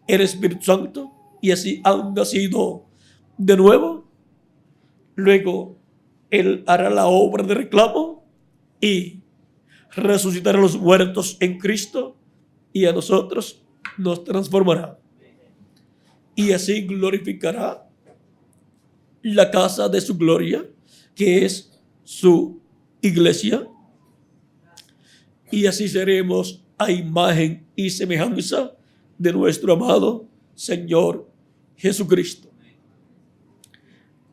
Speaker 1: el Espíritu Santo, y así han nacido de nuevo. Luego Él hará la obra de reclamo y resucitará a los muertos en Cristo, y a nosotros nos transformará. Y así glorificará la casa de su gloria, que es su iglesia. Y así seremos a imagen y semejanza de nuestro amado Señor Jesucristo.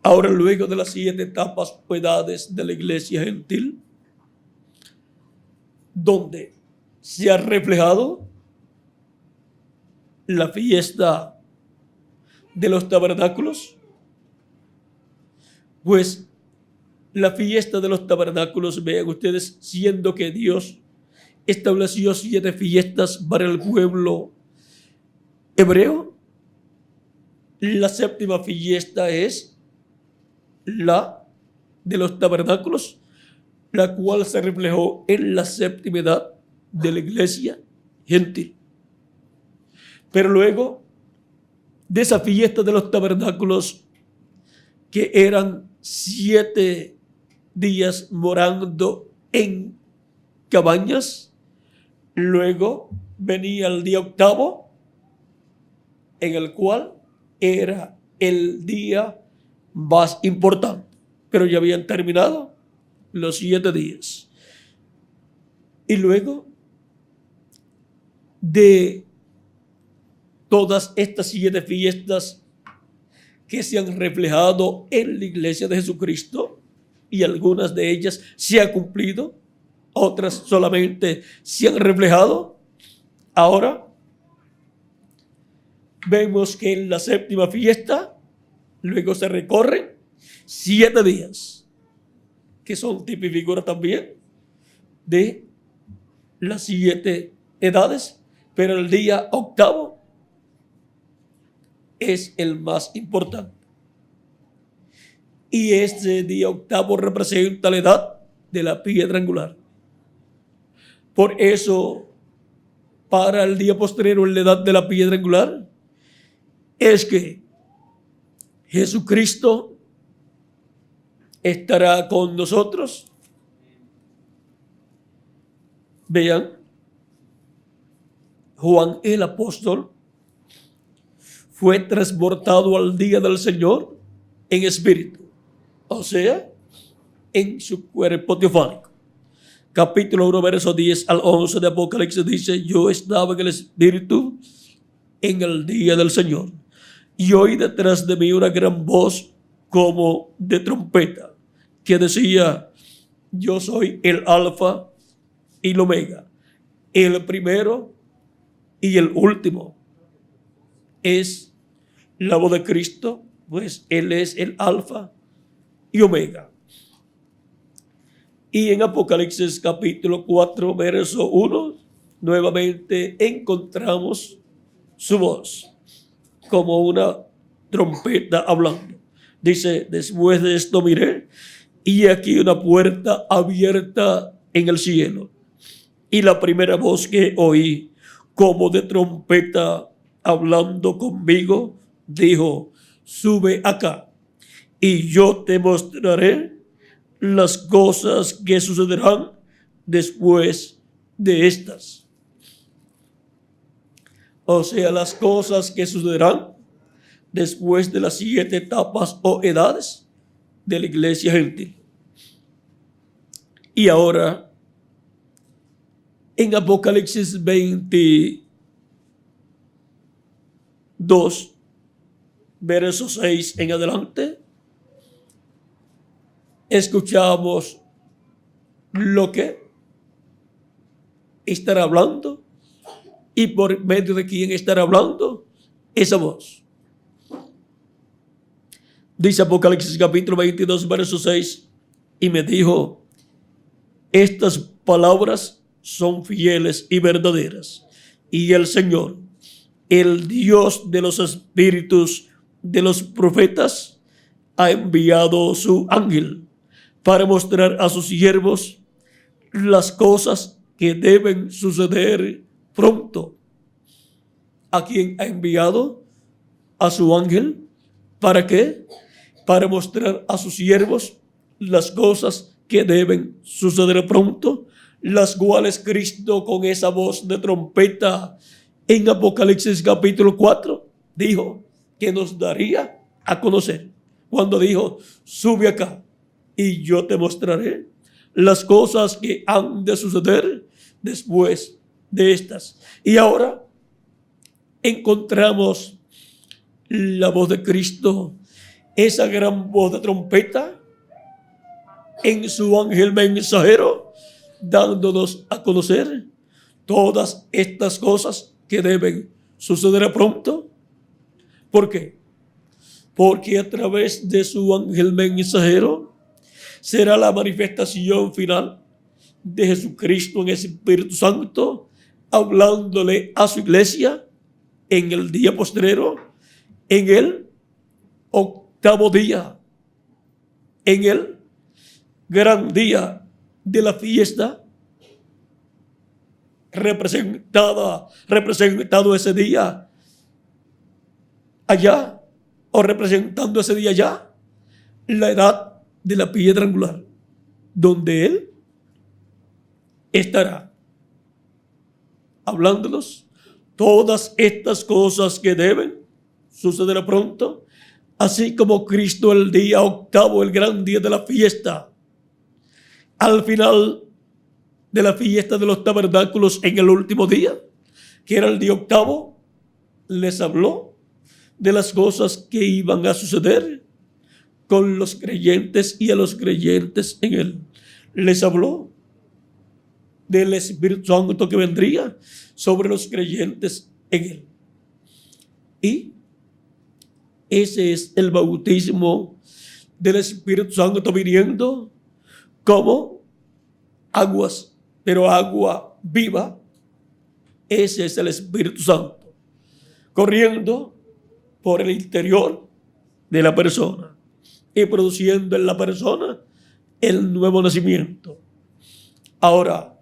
Speaker 1: Ahora, luego de las 7 etapas o edades de la iglesia gentil, donde se ha reflejado la fiesta de los tabernáculos, pues la fiesta de los tabernáculos, vean ustedes, siendo que Dios estableció 7 fiestas para el pueblo hebreo, la 7ª fiesta es la de los tabernáculos, la cual se reflejó en la 7ª edad de la iglesia gentil. Pero luego de esa fiesta de los tabernáculos, que eran 7 días morando en cabañas, luego venía el día 8º, en el cual era el día más importante, pero ya habían terminado los 7 días. Y luego de todas estas 7 fiestas que se han reflejado en la iglesia de Jesucristo, y algunas de ellas se han cumplido, otras solamente se han reflejado, ahora vemos que en la 7ª fiesta luego se recorren 7 días, que son tipo y figura también de las 7 edades, pero el día 8º es el más importante. Y este día 8º representa la edad de la piedra angular. Por eso, para el día postrero, en la edad de la piedra angular, es que Jesucristo estará con nosotros. Vean, Juan el apóstol fue transportado al día del Señor en espíritu, o sea, en su cuerpo teofánico. Capítulo 1, verso 10 al 11 de Apocalipsis dice: yo estaba en el espíritu en el día del Señor, y oí detrás de mí una gran voz como de trompeta, que decía: yo soy el Alfa y el Omega, el primero y el último. Es la voz de Cristo, pues Él es el Alfa y Omega. Y en Apocalipsis capítulo 4, verso 1, nuevamente encontramos su voz como una trompeta hablando. Dice: después de esto miré, y aquí una puerta abierta en el cielo. Y la primera voz que oí, como de trompeta hablando conmigo, dijo: sube acá, y yo te mostraré las cosas que sucederán después de estas. O sea, las cosas que sucederán después de las 7 etapas o edades de la iglesia gentil. Y ahora, en Apocalipsis 22, verso 6 en adelante, escuchamos lo que estará hablando y por medio de quién estará hablando esa voz. Dice Apocalipsis capítulo 22, verso 6, y me dijo: estas palabras son fieles y verdaderas, y el Señor, el Dios de los espíritus de los profetas, ha enviado su ángel para mostrar a sus siervos las cosas que deben suceder pronto. ¿A quien ha enviado? A su ángel. ¿Para qué? Para mostrar a sus siervos las cosas que deben suceder pronto, las cuales Cristo con esa voz de trompeta en Apocalipsis capítulo 4 dijo que nos daría a conocer. Cuando dijo, sube acá y yo te mostraré las cosas que han de suceder después de estas. Y ahora encontramos la voz de Cristo, esa gran voz de trompeta, en su ángel mensajero, dándonos a conocer todas estas cosas que deben suceder pronto. ¿Por qué? Porque a través de su ángel mensajero será la manifestación final de Jesucristo en ese Espíritu Santo, hablándole a su iglesia en el día postrero, en el octavo día, en el gran día de la fiesta, representado ese día allá, o representando ese día allá, la edad de la piedra angular, donde Él estará hablándonos todas estas cosas que deben suceder pronto, así como Cristo el día octavo, el gran día de la fiesta, al final de la fiesta de los tabernáculos en el último día, que era el día octavo, les habló de las cosas que iban a suceder con los creyentes y a los creyentes en Él. Les habló del Espíritu Santo que vendría sobre los creyentes en Él. Y ese es el bautismo del Espíritu Santo viniendo como aguas, pero agua viva. Ese es el Espíritu Santo corriendo por el interior de la persona y produciendo en la persona el nuevo nacimiento. Ahora,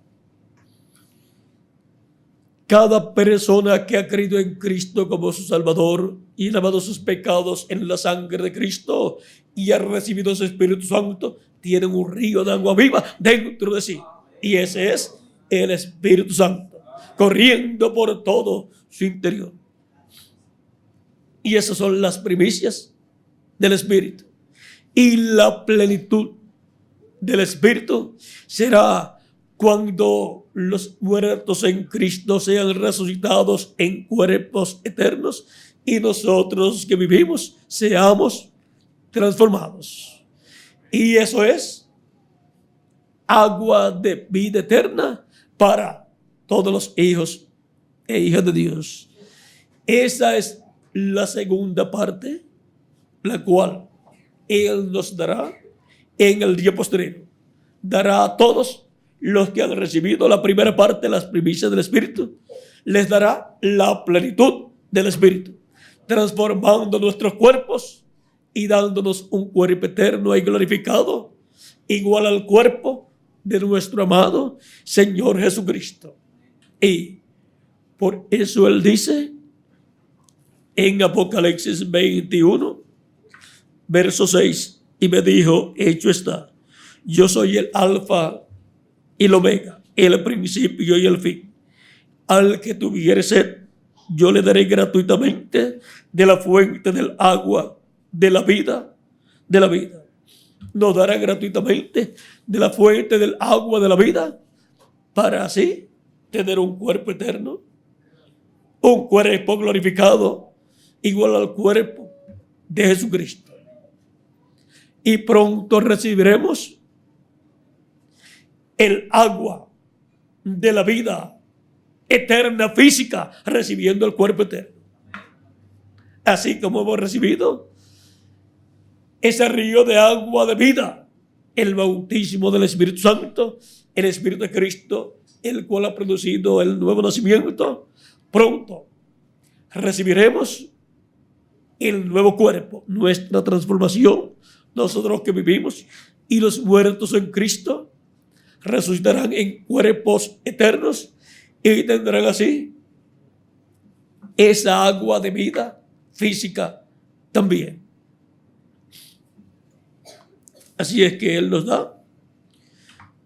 Speaker 1: cada persona que ha creído en Cristo como su Salvador y lavado sus pecados en la sangre de Cristo y ha recibido su Espíritu Santo, tiene un río de agua viva dentro de sí. Y ese es el Espíritu Santo, corriendo por todo su interior. Y esas son las primicias del Espíritu. Y la plenitud del Espíritu será cuando los muertos en Cristo sean resucitados en cuerpos eternos y nosotros que vivimos seamos transformados. Y eso es agua de vida eterna para todos los hijos e hijas de Dios. Esa es la segunda parte, la cual Él nos dará en el día postrero. Dará a todos los que han recibido la primera parte, las primicias del Espíritu, les dará la plenitud del Espíritu, transformando nuestros cuerpos y dándonos un cuerpo eterno y glorificado, igual al cuerpo de nuestro amado Señor Jesucristo. Y por eso Él dice en Apocalipsis 21, verso 6, y me dijo, hecho está, yo soy el Alfa y el Omega, el principio y el fin. Al que tuviere sed, yo le daré gratuitamente de la fuente del agua de la vida, Nos dará gratuitamente de la fuente del agua de la vida, para así tener un cuerpo eterno, un cuerpo glorificado, igual al cuerpo de Jesucristo. Y pronto recibiremos el agua de la vida eterna física, recibiendo el cuerpo eterno. Así como hemos recibido ese río de agua de vida, el bautismo del Espíritu Santo, el Espíritu de Cristo, el cual ha producido el nuevo nacimiento, pronto recibiremos el nuevo cuerpo, nuestra transformación. Nosotros que vivimos y los muertos en Cristo resucitarán en cuerpos eternos y tendrán así esa agua de vida física también. Así es que Él nos da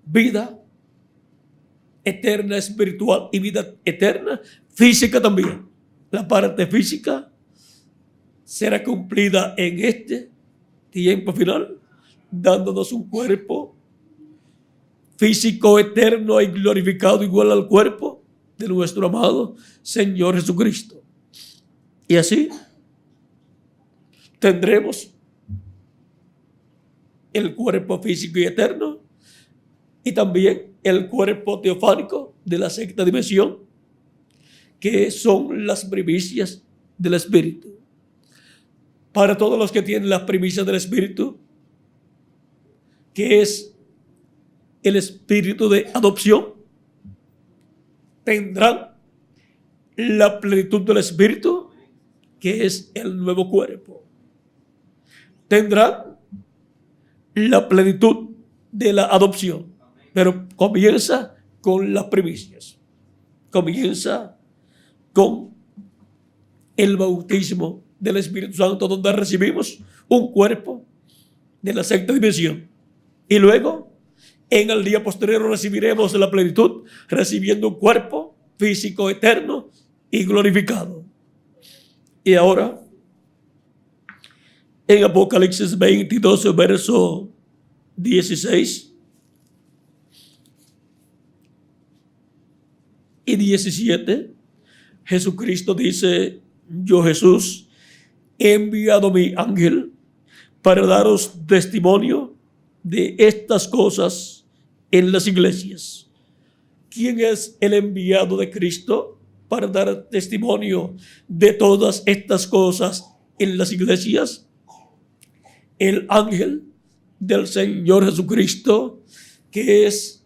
Speaker 1: vida eterna espiritual y vida eterna física también. La parte física será cumplida en este tiempo final, dándonos un cuerpo físico eterno y glorificado igual al cuerpo de nuestro amado Señor Jesucristo. Y así tendremos el cuerpo físico y eterno y también el cuerpo teofánico de la sexta dimensión, que son las primicias del Espíritu. Para todos los que tienen las primicias del Espíritu, que es el espíritu de adopción, tendrán la plenitud del Espíritu, que es el nuevo cuerpo. Tendrán la plenitud de la adopción, pero comienza con las primicias. Comienza con el bautismo del Espíritu Santo, donde recibimos un cuerpo de la sexta dimensión. Y luego, en el día posterior, recibiremos la plenitud, recibiendo un cuerpo físico eterno y glorificado. Y ahora, en Apocalipsis 22, verso 16 y 17, Jesucristo dice: yo, Jesús, he enviado mi ángel para daros testimonio de estas cosas en las iglesias. ¿Quién es el enviado de Cristo para dar testimonio de todas estas cosas en las iglesias? El ángel del Señor Jesucristo, que es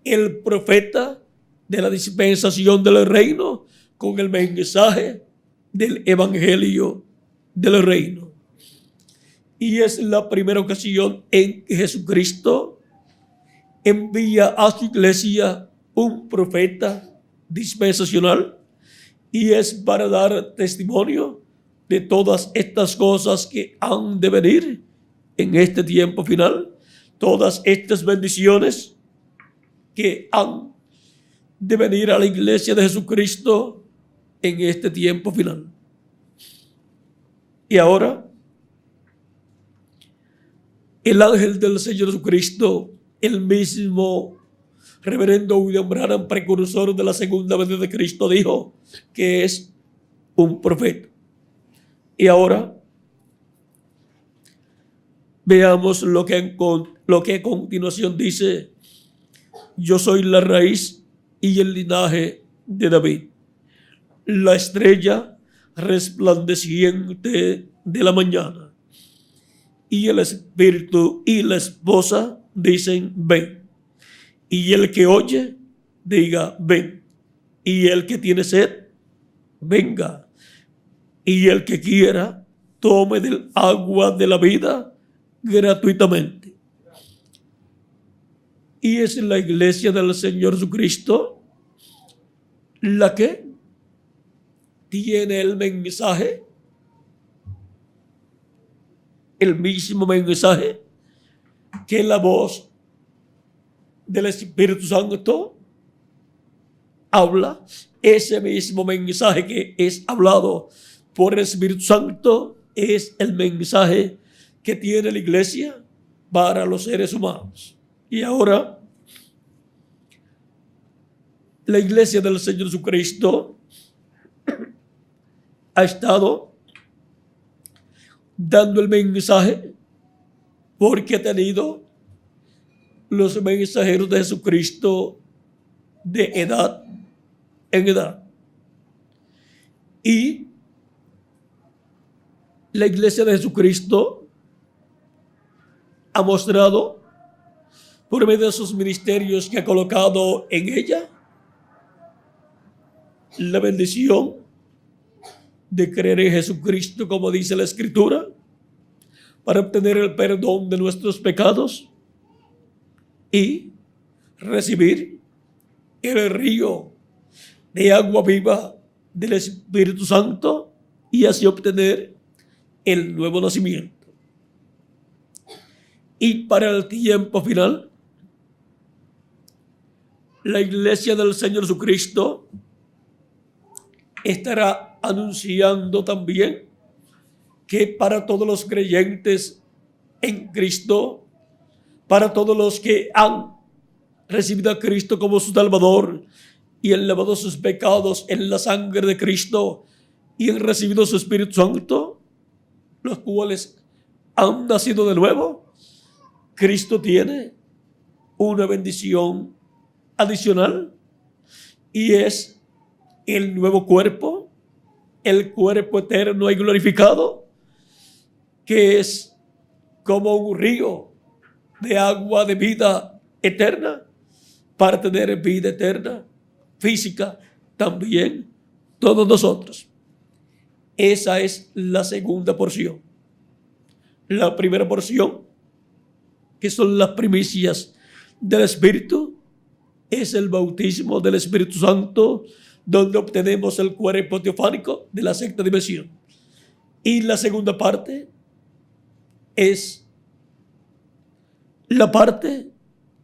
Speaker 1: el profeta de la dispensación del reino, con el mensaje del evangelio del reino. Y es la primera ocasión en que Jesucristo envía a su iglesia un profeta dispensacional, y es para dar testimonio de todas estas cosas que han de venir en este tiempo final, todas estas bendiciones que han de venir a la iglesia de Jesucristo en este tiempo final. Y ahora, el ángel del Señor Jesucristo, el mismo reverendo William Branham, precursor de la segunda venida de Cristo, dijo que es un profeta. Y ahora veamos lo que a continuación dice: yo soy la raíz y el linaje de David, la estrella resplandeciente de la mañana. Y el espíritu y la esposa dicen: ven. Y el que oye, diga: ven. Y el que tiene sed, venga. Y el que quiera, tome del agua de la vida gratuitamente. Y es la iglesia del Señor Jesucristo la que tiene el mensaje, el mismo mensaje que la voz del Espíritu Santo habla. Ese mismo mensaje que es hablado por el Espíritu Santo es el mensaje que tiene la iglesia para los seres humanos. Y ahora, la iglesia del Señor Jesucristo ha estado dando el mensaje porque ha tenido los mensajeros de Jesucristo de edad en edad. Y la iglesia de Jesucristo ha mostrado, por medio de sus ministerios que ha colocado en ella, la bendición de creer en Jesucristo, como dice la Escritura, para obtener el perdón de nuestros pecados y recibir el río de agua viva del Espíritu Santo y así obtener el nuevo nacimiento. Y para el tiempo final, la iglesia del Señor Jesucristo estará anunciando también que para todos los creyentes en Cristo, para todos los que han recibido a Cristo como su Salvador y han lavado sus pecados en la sangre de Cristo y han recibido su Espíritu Santo, los cuales han nacido de nuevo, Cristo tiene una bendición adicional y es el nuevo cuerpo, el cuerpo eterno y glorificado, que es como un río de agua de vida eterna para tener vida eterna física también todos nosotros. Esa es la segunda porción. La primera porción, que son las primicias del Espíritu, es el bautismo del Espíritu Santo, donde obtenemos el cuerpo teofánico de la sexta dimensión. Y la segunda parte es la parte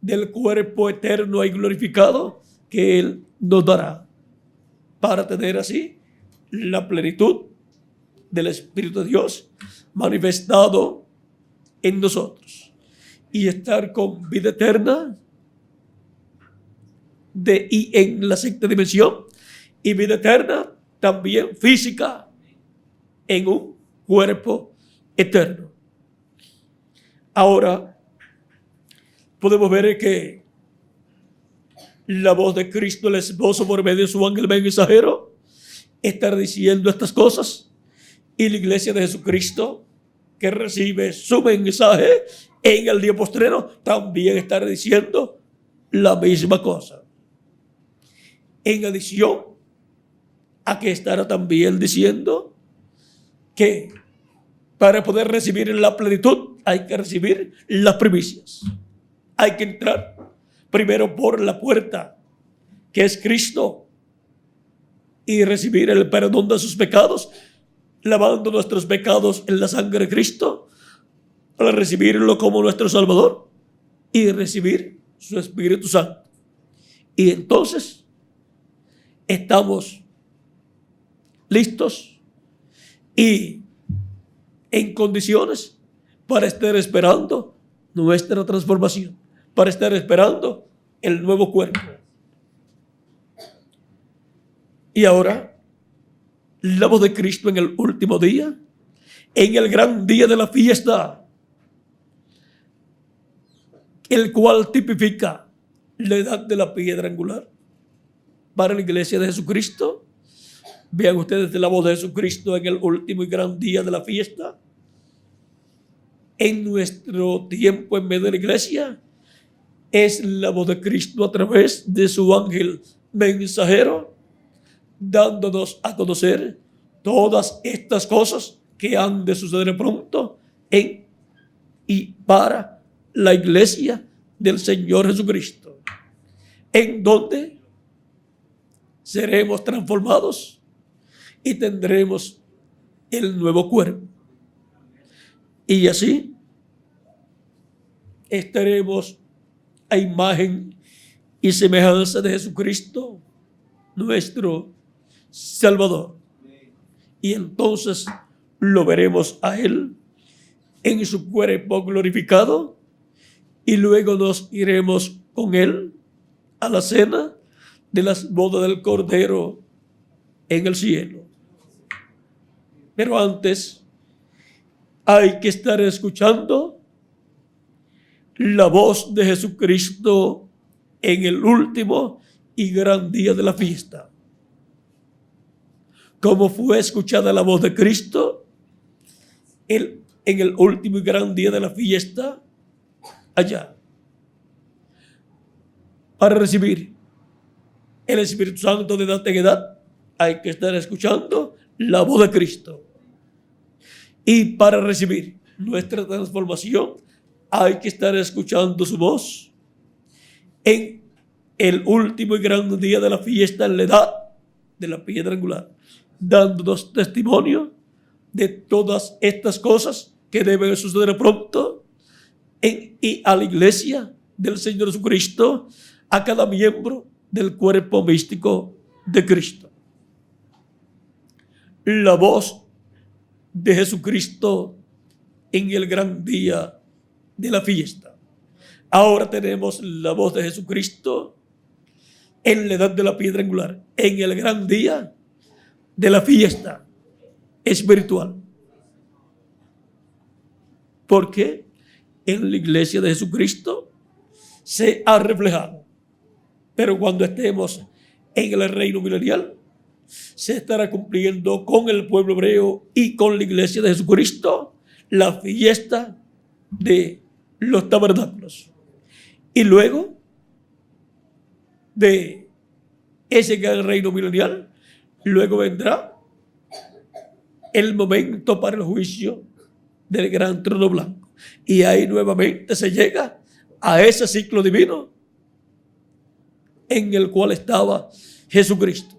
Speaker 1: del cuerpo eterno y glorificado que Él nos dará para tener así la plenitud del Espíritu de Dios manifestado en nosotros y estar con vida eterna y en la sexta dimensión y vida eterna también física en un cuerpo eterno. Ahora podemos ver que la voz de Cristo, el esposo, por medio de su ángel mensajero, está diciendo estas cosas, y la iglesia de Jesucristo, que recibe su mensaje en el día postrero, también está diciendo la misma cosa. En adición a que estará también diciendo que para poder recibir la plenitud hay que recibir las primicias. Hay que entrar primero por la puerta, que es Cristo, y recibir el perdón de sus pecados, lavando nuestros pecados en la sangre de Cristo, para recibirlo como nuestro Salvador y recibir su Espíritu Santo. Y entonces estamos listos y en condiciones para estar esperando nuestra transformación, para estar esperando el nuevo cuerpo. Y ahora, la voz de Cristo en el último día, en el gran día de la fiesta, el cual tipifica la edad de la piedra angular para la iglesia de Jesucristo. Vean ustedes la voz de Jesucristo en el último y gran día de la fiesta. En nuestro tiempo en medio de la iglesia, es la voz de Cristo a través de su ángel mensajero, dándonos a conocer todas estas cosas que han de suceder pronto en y para la iglesia del Señor Jesucristo, en donde seremos transformados y tendremos el nuevo cuerpo. Y así estaremos a imagen y semejanza de Jesucristo, nuestro Salvador. Y entonces lo veremos a Él en su cuerpo glorificado y luego nos iremos con Él a la cena de las bodas del Cordero en el cielo. Pero antes hay que estar escuchando la voz de Jesucristo en el último y gran día de la fiesta. Como fue escuchada la voz de Cristo en el último y gran día de la fiesta allá. Para recibir el Espíritu Santo de edad en edad, hay que estar escuchando la voz de Cristo. Y para recibir nuestra transformación, hay que estar escuchando su voz en el último y gran día de la fiesta en la edad de la piedra angular, dándonos testimonio de todas estas cosas que deben suceder pronto y a la iglesia del Señor Jesucristo, a cada miembro del cuerpo místico de Cristo. La voz de Jesucristo en el gran día de la fiesta. Ahora tenemos la voz de Jesucristo en la edad de la piedra angular, en el gran día de la fiesta espiritual. Porque en la iglesia de Jesucristo se ha reflejado. Pero cuando estemos en el reino milenial, se estará cumpliendo con el pueblo hebreo y con la iglesia de Jesucristo la fiesta de los tabernáculos. Y luego de ese gran reino milenial, luego vendrá el momento para el juicio del gran trono blanco. Y ahí nuevamente se llega a ese ciclo divino en el cual estaba Jesucristo.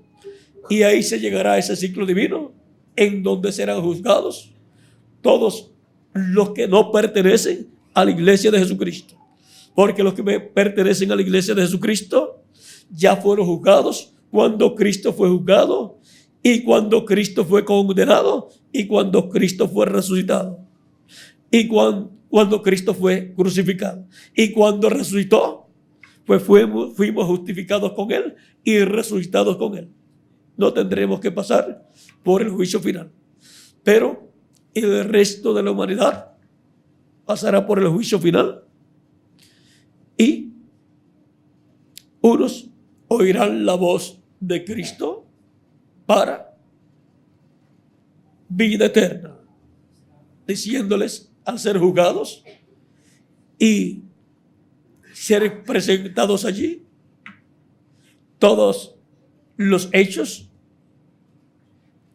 Speaker 1: Y ahí se llegará a ese ciclo divino en donde serán juzgados todos los que no pertenecen a la iglesia de Jesucristo. Porque los que pertenecen a la iglesia de Jesucristo ya fueron juzgados cuando Cristo fue juzgado y cuando Cristo fue condenado y cuando Cristo fue resucitado y cuando Cristo fue crucificado y cuando resucitó, pues fuimos justificados con Él y resucitados con Él. No tendremos que pasar por el juicio final, pero el resto de la humanidad pasará por el juicio final y unos oirán la voz de Cristo para vida eterna, diciéndoles al ser juzgados y ser presentados allí todos los hechos.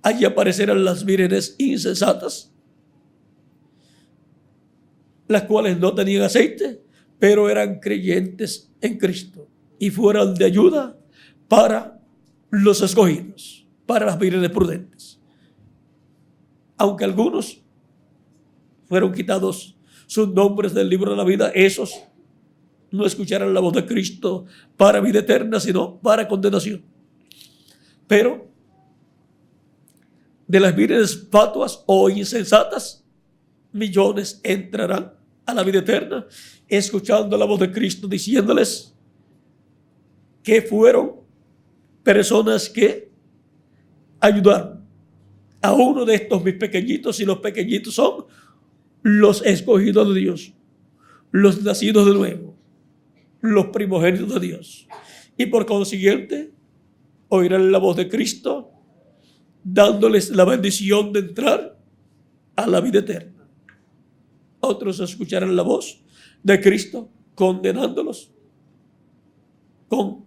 Speaker 1: Allí aparecerán las vírgenes insensatas, las cuales no tenían aceite, pero eran creyentes en Cristo y fueron de ayuda para los escogidos, para las vírgenes prudentes. Aunque algunos fueron quitados sus nombres del libro de la vida, esos no escucharán la voz de Cristo para vida eterna, sino para condenación. Pero de las vírgenes fatuas o insensatas, millones entrarán a la vida eterna, escuchando la voz de Cristo, diciéndoles que fueron personas que ayudaron a uno de estos mis pequeñitos, y los pequeñitos son los escogidos de Dios, los nacidos de nuevo, los primogénitos de Dios. Y por consiguiente, oirán la voz de Cristo, dándoles la bendición de entrar a la vida eterna. Otros escucharán la voz de Cristo, condenándolos con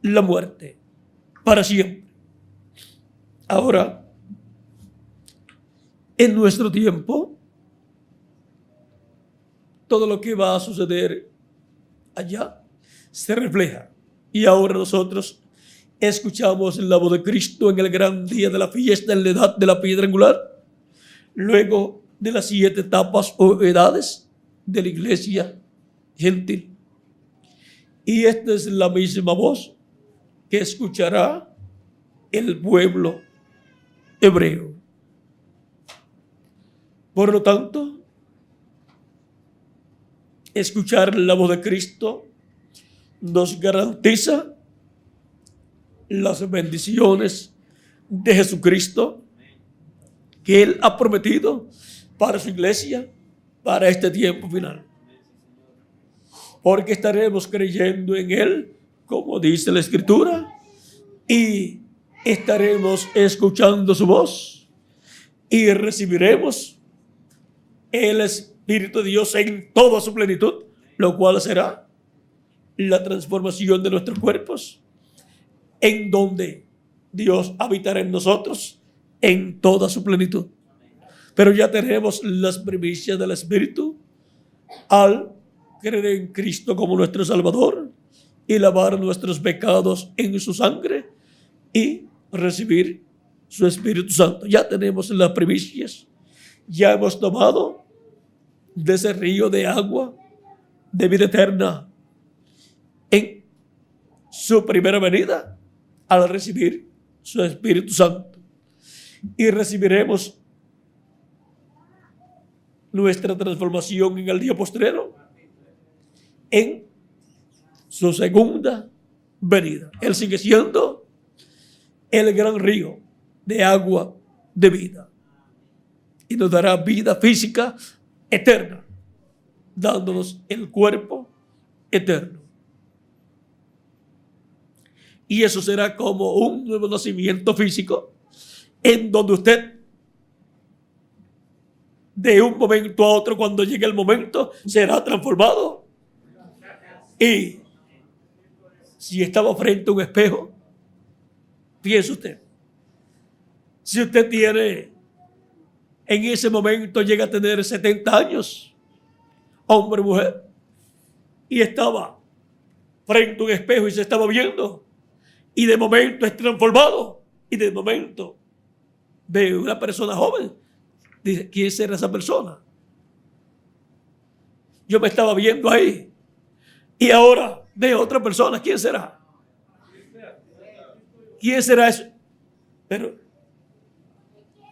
Speaker 1: la muerte para siempre. Ahora, en nuestro tiempo, todo lo que va a suceder allá se refleja. Y ahora nosotros escuchamos la voz de Cristo en el gran día de la fiesta, en la edad de la piedra angular, luego de las 7 etapas o edades de la iglesia gentil. Y esta es la misma voz que escuchará el pueblo hebreo. Por lo tanto, escuchar la voz de Cristo nos garantiza las bendiciones de Jesucristo que Él ha prometido para su iglesia, para este tiempo final. Porque estaremos creyendo en Él, como dice la Escritura, y estaremos escuchando su voz y recibiremos el Espíritu de Dios en toda su plenitud, lo cual será la transformación de nuestros cuerpos, en donde Dios habitará en nosotros en toda su plenitud. Pero ya tenemos las primicias del Espíritu al creer en Cristo como nuestro Salvador y lavar nuestros pecados en su sangre y recibir su Espíritu Santo. Ya tenemos las primicias, ya hemos tomado de ese río de agua de vida eterna en su primera venida al recibir su Espíritu Santo. Y recibiremos nuestra transformación en el día postrero en su segunda venida. Él sigue siendo el gran río de agua de vida y nos dará vida física eterna, dándonos el cuerpo eterno. Y eso será como un nuevo nacimiento físico, en donde usted, de un momento a otro, cuando llegue el momento, será transformado. Y si estaba frente a un espejo, piense usted, si usted tiene, en ese momento llega a tener 70 años, hombre o mujer, y estaba frente a un espejo y se estaba viendo, y de momento es transformado, y de momento ve una persona joven, dice, ¿quién será esa persona? Yo me estaba viendo ahí, y ahora veo otra persona, ¿quién será? ¿Quién será ese? Pero,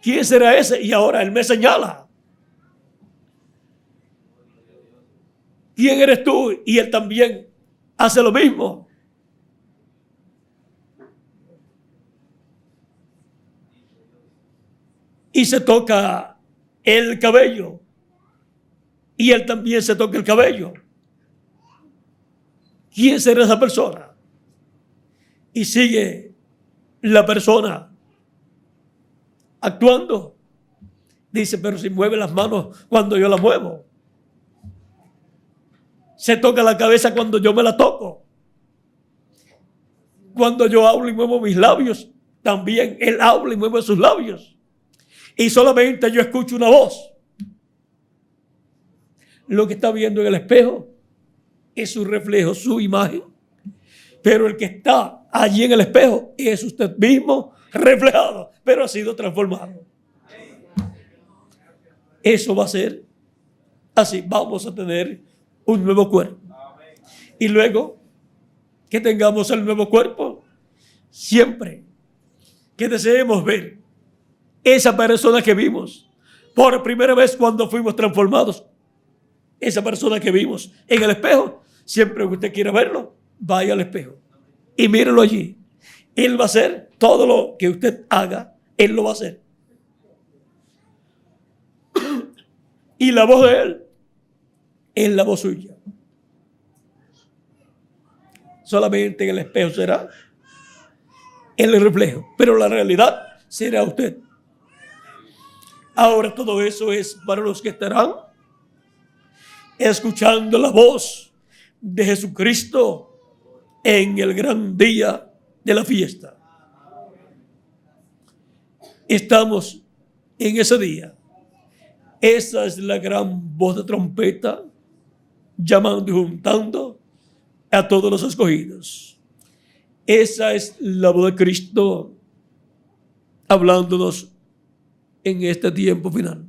Speaker 1: ¿quién será ese? Y ahora él me señala. ¿Quién eres tú? Y él también hace lo mismo. Y se toca el cabello. Y él también se toca el cabello. ¿Quién será esa persona? Y sigue la persona actuando. Dice, pero si mueve las manos cuando yo la muevo. Se toca la cabeza cuando yo me la toco. Cuando yo hablo y muevo mis labios, también él habla y mueve sus labios. Y solamente yo escucho una voz. Lo que está viendo en el espejo es su reflejo, su imagen. Pero el que está allí en el espejo es usted mismo reflejado, pero ha sido transformado. Eso va a ser así. Vamos a tener un nuevo cuerpo. Y luego que tengamos el nuevo cuerpo, siempre que deseemos ver esa persona que vimos por primera vez cuando fuimos transformados, esa persona que vimos en el espejo, siempre que usted quiera verlo, vaya al espejo y mírelo allí. Él va a hacer todo lo que usted haga, él lo va a hacer. Y la voz de él es la voz suya. Solamente en el espejo será el reflejo, pero la realidad será usted. Ahora todo eso es para los que estarán escuchando la voz de Jesucristo en el gran día de la fiesta. Estamos en ese día. Esa es la gran voz de trompeta llamando y juntando a todos los escogidos. Esa es la voz de Cristo hablándonos en este tiempo final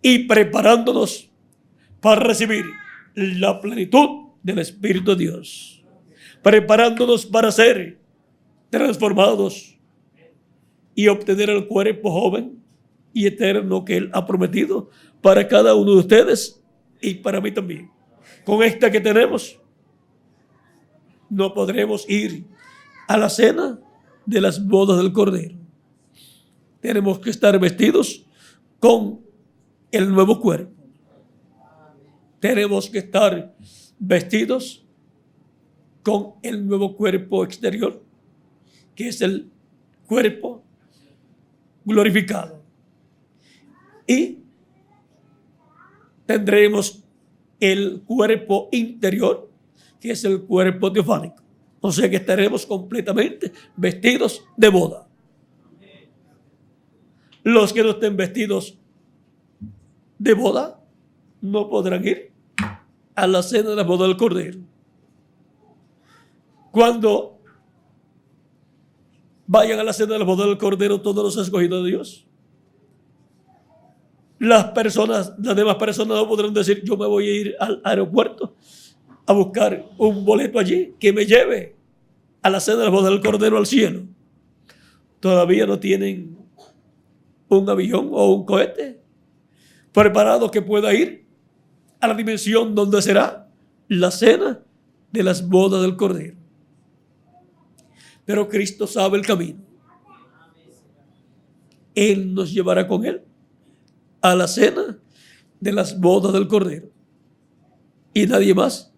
Speaker 1: y preparándonos para recibir la plenitud del Espíritu de Dios, preparándonos para ser transformados y obtener el cuerpo joven y eterno que Él ha prometido para cada uno de ustedes y para mí también. Con esta que tenemos, no podremos ir a la cena de las bodas del Cordero. Tenemos que estar vestidos con el nuevo cuerpo. Tenemos que estar vestidos con el nuevo cuerpo exterior, que es el cuerpo glorificado. Y tendremos el cuerpo interior, que es el cuerpo teofánico. O sea que estaremos completamente vestidos de boda. Los que no estén vestidos de boda no podrán ir a la cena de la boda del Cordero. Cuando vayan a la cena de la boda del Cordero todos los escogidos de Dios, las demás personas no podrán decir: yo me voy a ir al aeropuerto a buscar un boleto allí que me lleve a la cena de la boda del Cordero al cielo. Todavía no tienen un avión o un cohete preparado que pueda ir a la dimensión donde será la cena de las bodas del Cordero. Pero Cristo sabe el camino. Él nos llevará con Él a la cena de las bodas del Cordero. Y nadie más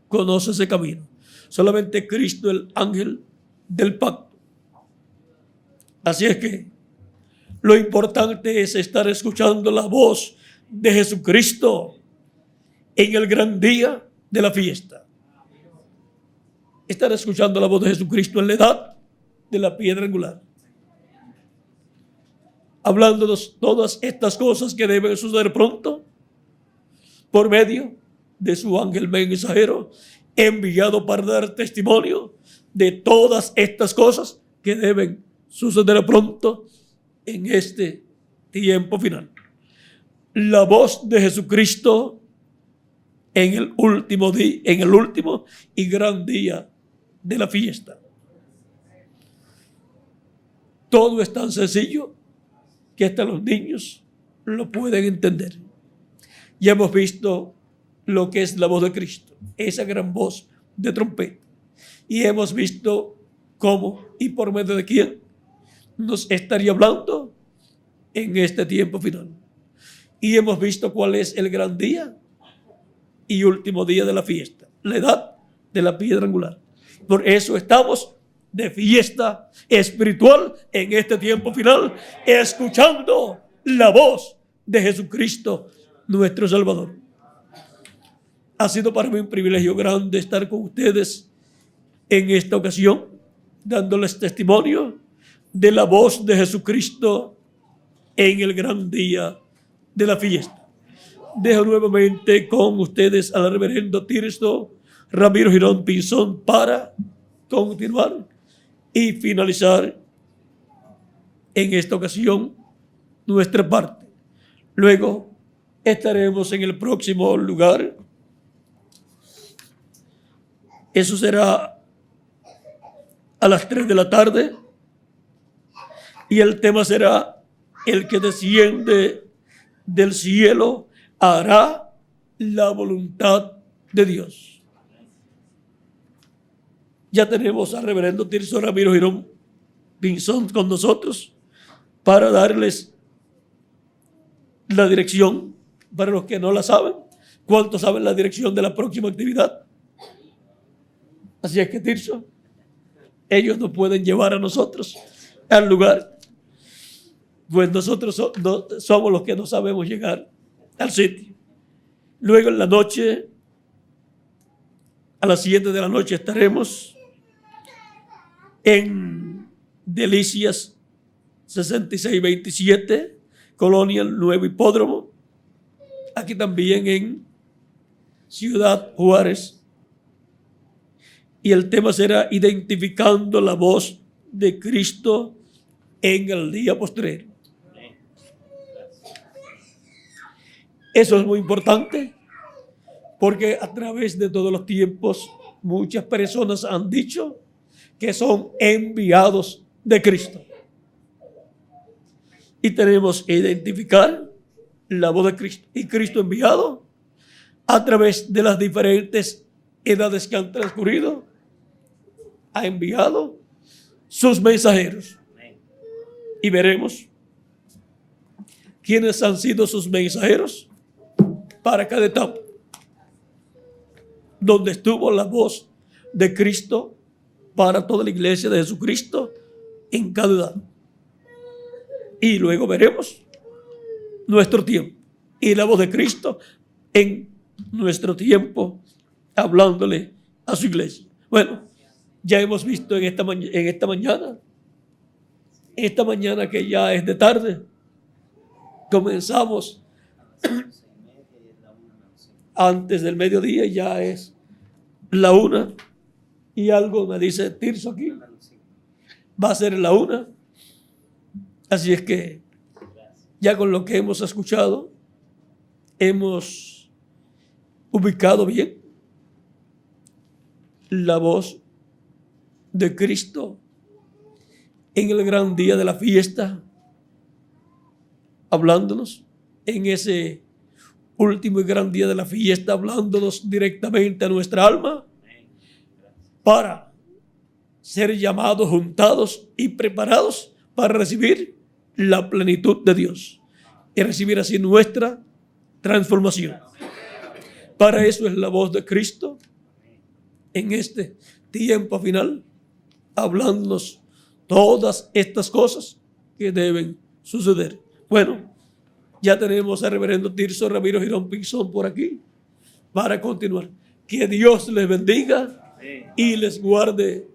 Speaker 1: conoce ese camino. Solamente Cristo, el ángel del pacto. Así es que lo importante es estar escuchando la voz de Jesucristo en el gran día de la fiesta. Estar escuchando la voz de Jesucristo en la edad de la piedra angular. Hablándonos todas estas cosas que deben suceder pronto por medio de su ángel mensajero enviado para dar testimonio de todas estas cosas que deben suceder pronto en este tiempo final. La voz de Jesucristo en el último día, en el último y gran día de la fiesta. Todo es tan sencillo que hasta los niños lo pueden entender. Ya hemos visto lo que es la voz de Cristo, esa gran voz de trompeta. Y hemos visto cómo y por medio de quién nos estaría hablando en este tiempo final. Y hemos visto cuál es el gran día y último día de la fiesta, la edad de la piedra angular. Por eso estamos de fiesta espiritual en este tiempo final, escuchando la voz de Jesucristo, nuestro Salvador. Ha sido para mí un privilegio grande estar con ustedes en esta ocasión, dándoles testimonio de la voz de Jesucristo en el gran día de la fiesta. Dejo nuevamente con ustedes al reverendo Tirso Ramiro Girón Pinzón para continuar y finalizar en esta ocasión nuestra parte. Luego estaremos en el próximo lugar. Eso será a las 3 de la tarde y el tema será: el que desciende del cielo hará la voluntad de Dios. Ya tenemos al reverendo Tirso Ramiro Girón Pinzón con nosotros para darles la dirección, para los que no la saben. ¿Cuántos saben la dirección de la próxima actividad? Así es que, Tirso, ellos nos pueden llevar a nosotros al lugar, pues nosotros somos los que no sabemos llegar al sitio. Luego en la noche, a las 7 de la noche, estaremos en Delicias 6627, Colonia Nuevo Hipódromo, aquí también en Ciudad Juárez. Y el tema será: identificando la voz de Cristo en el día postrero. Eso es muy importante, porque a través de todos los tiempos muchas personas han dicho que son enviados de Cristo. Y tenemos que identificar la voz de Cristo. Y Cristo enviado a través de las diferentes edades que han transcurrido, ha enviado sus mensajeros. Y veremos quiénes han sido sus mensajeros para cada etapa, donde estuvo la voz de Cristo para toda la iglesia de Jesucristo en cada edad. Y luego veremos nuestro tiempo y la voz de Cristo en nuestro tiempo, hablándole a su iglesia. Bueno, ya hemos visto en esta mañana que ya es de tarde, comenzamos antes del mediodía, ya es la 1 Y algo me dice Tirso aquí. Va a ser la 1. Así es que ya con lo que hemos escuchado, hemos ubicado bien la voz de Cristo en el gran día de la fiesta, hablándonos en ese último y gran día de la fiesta, hablándonos directamente a nuestra alma para ser llamados, juntados y preparados para recibir la plenitud de Dios y recibir así nuestra transformación. Para eso es la voz de Cristo en este tiempo final, hablándonos todas estas cosas que deben suceder. Bueno, ya tenemos al reverendo Tirso Ramiro Girón Pinzón por aquí para continuar. Que Dios les bendiga y les guarde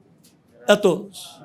Speaker 1: a todos.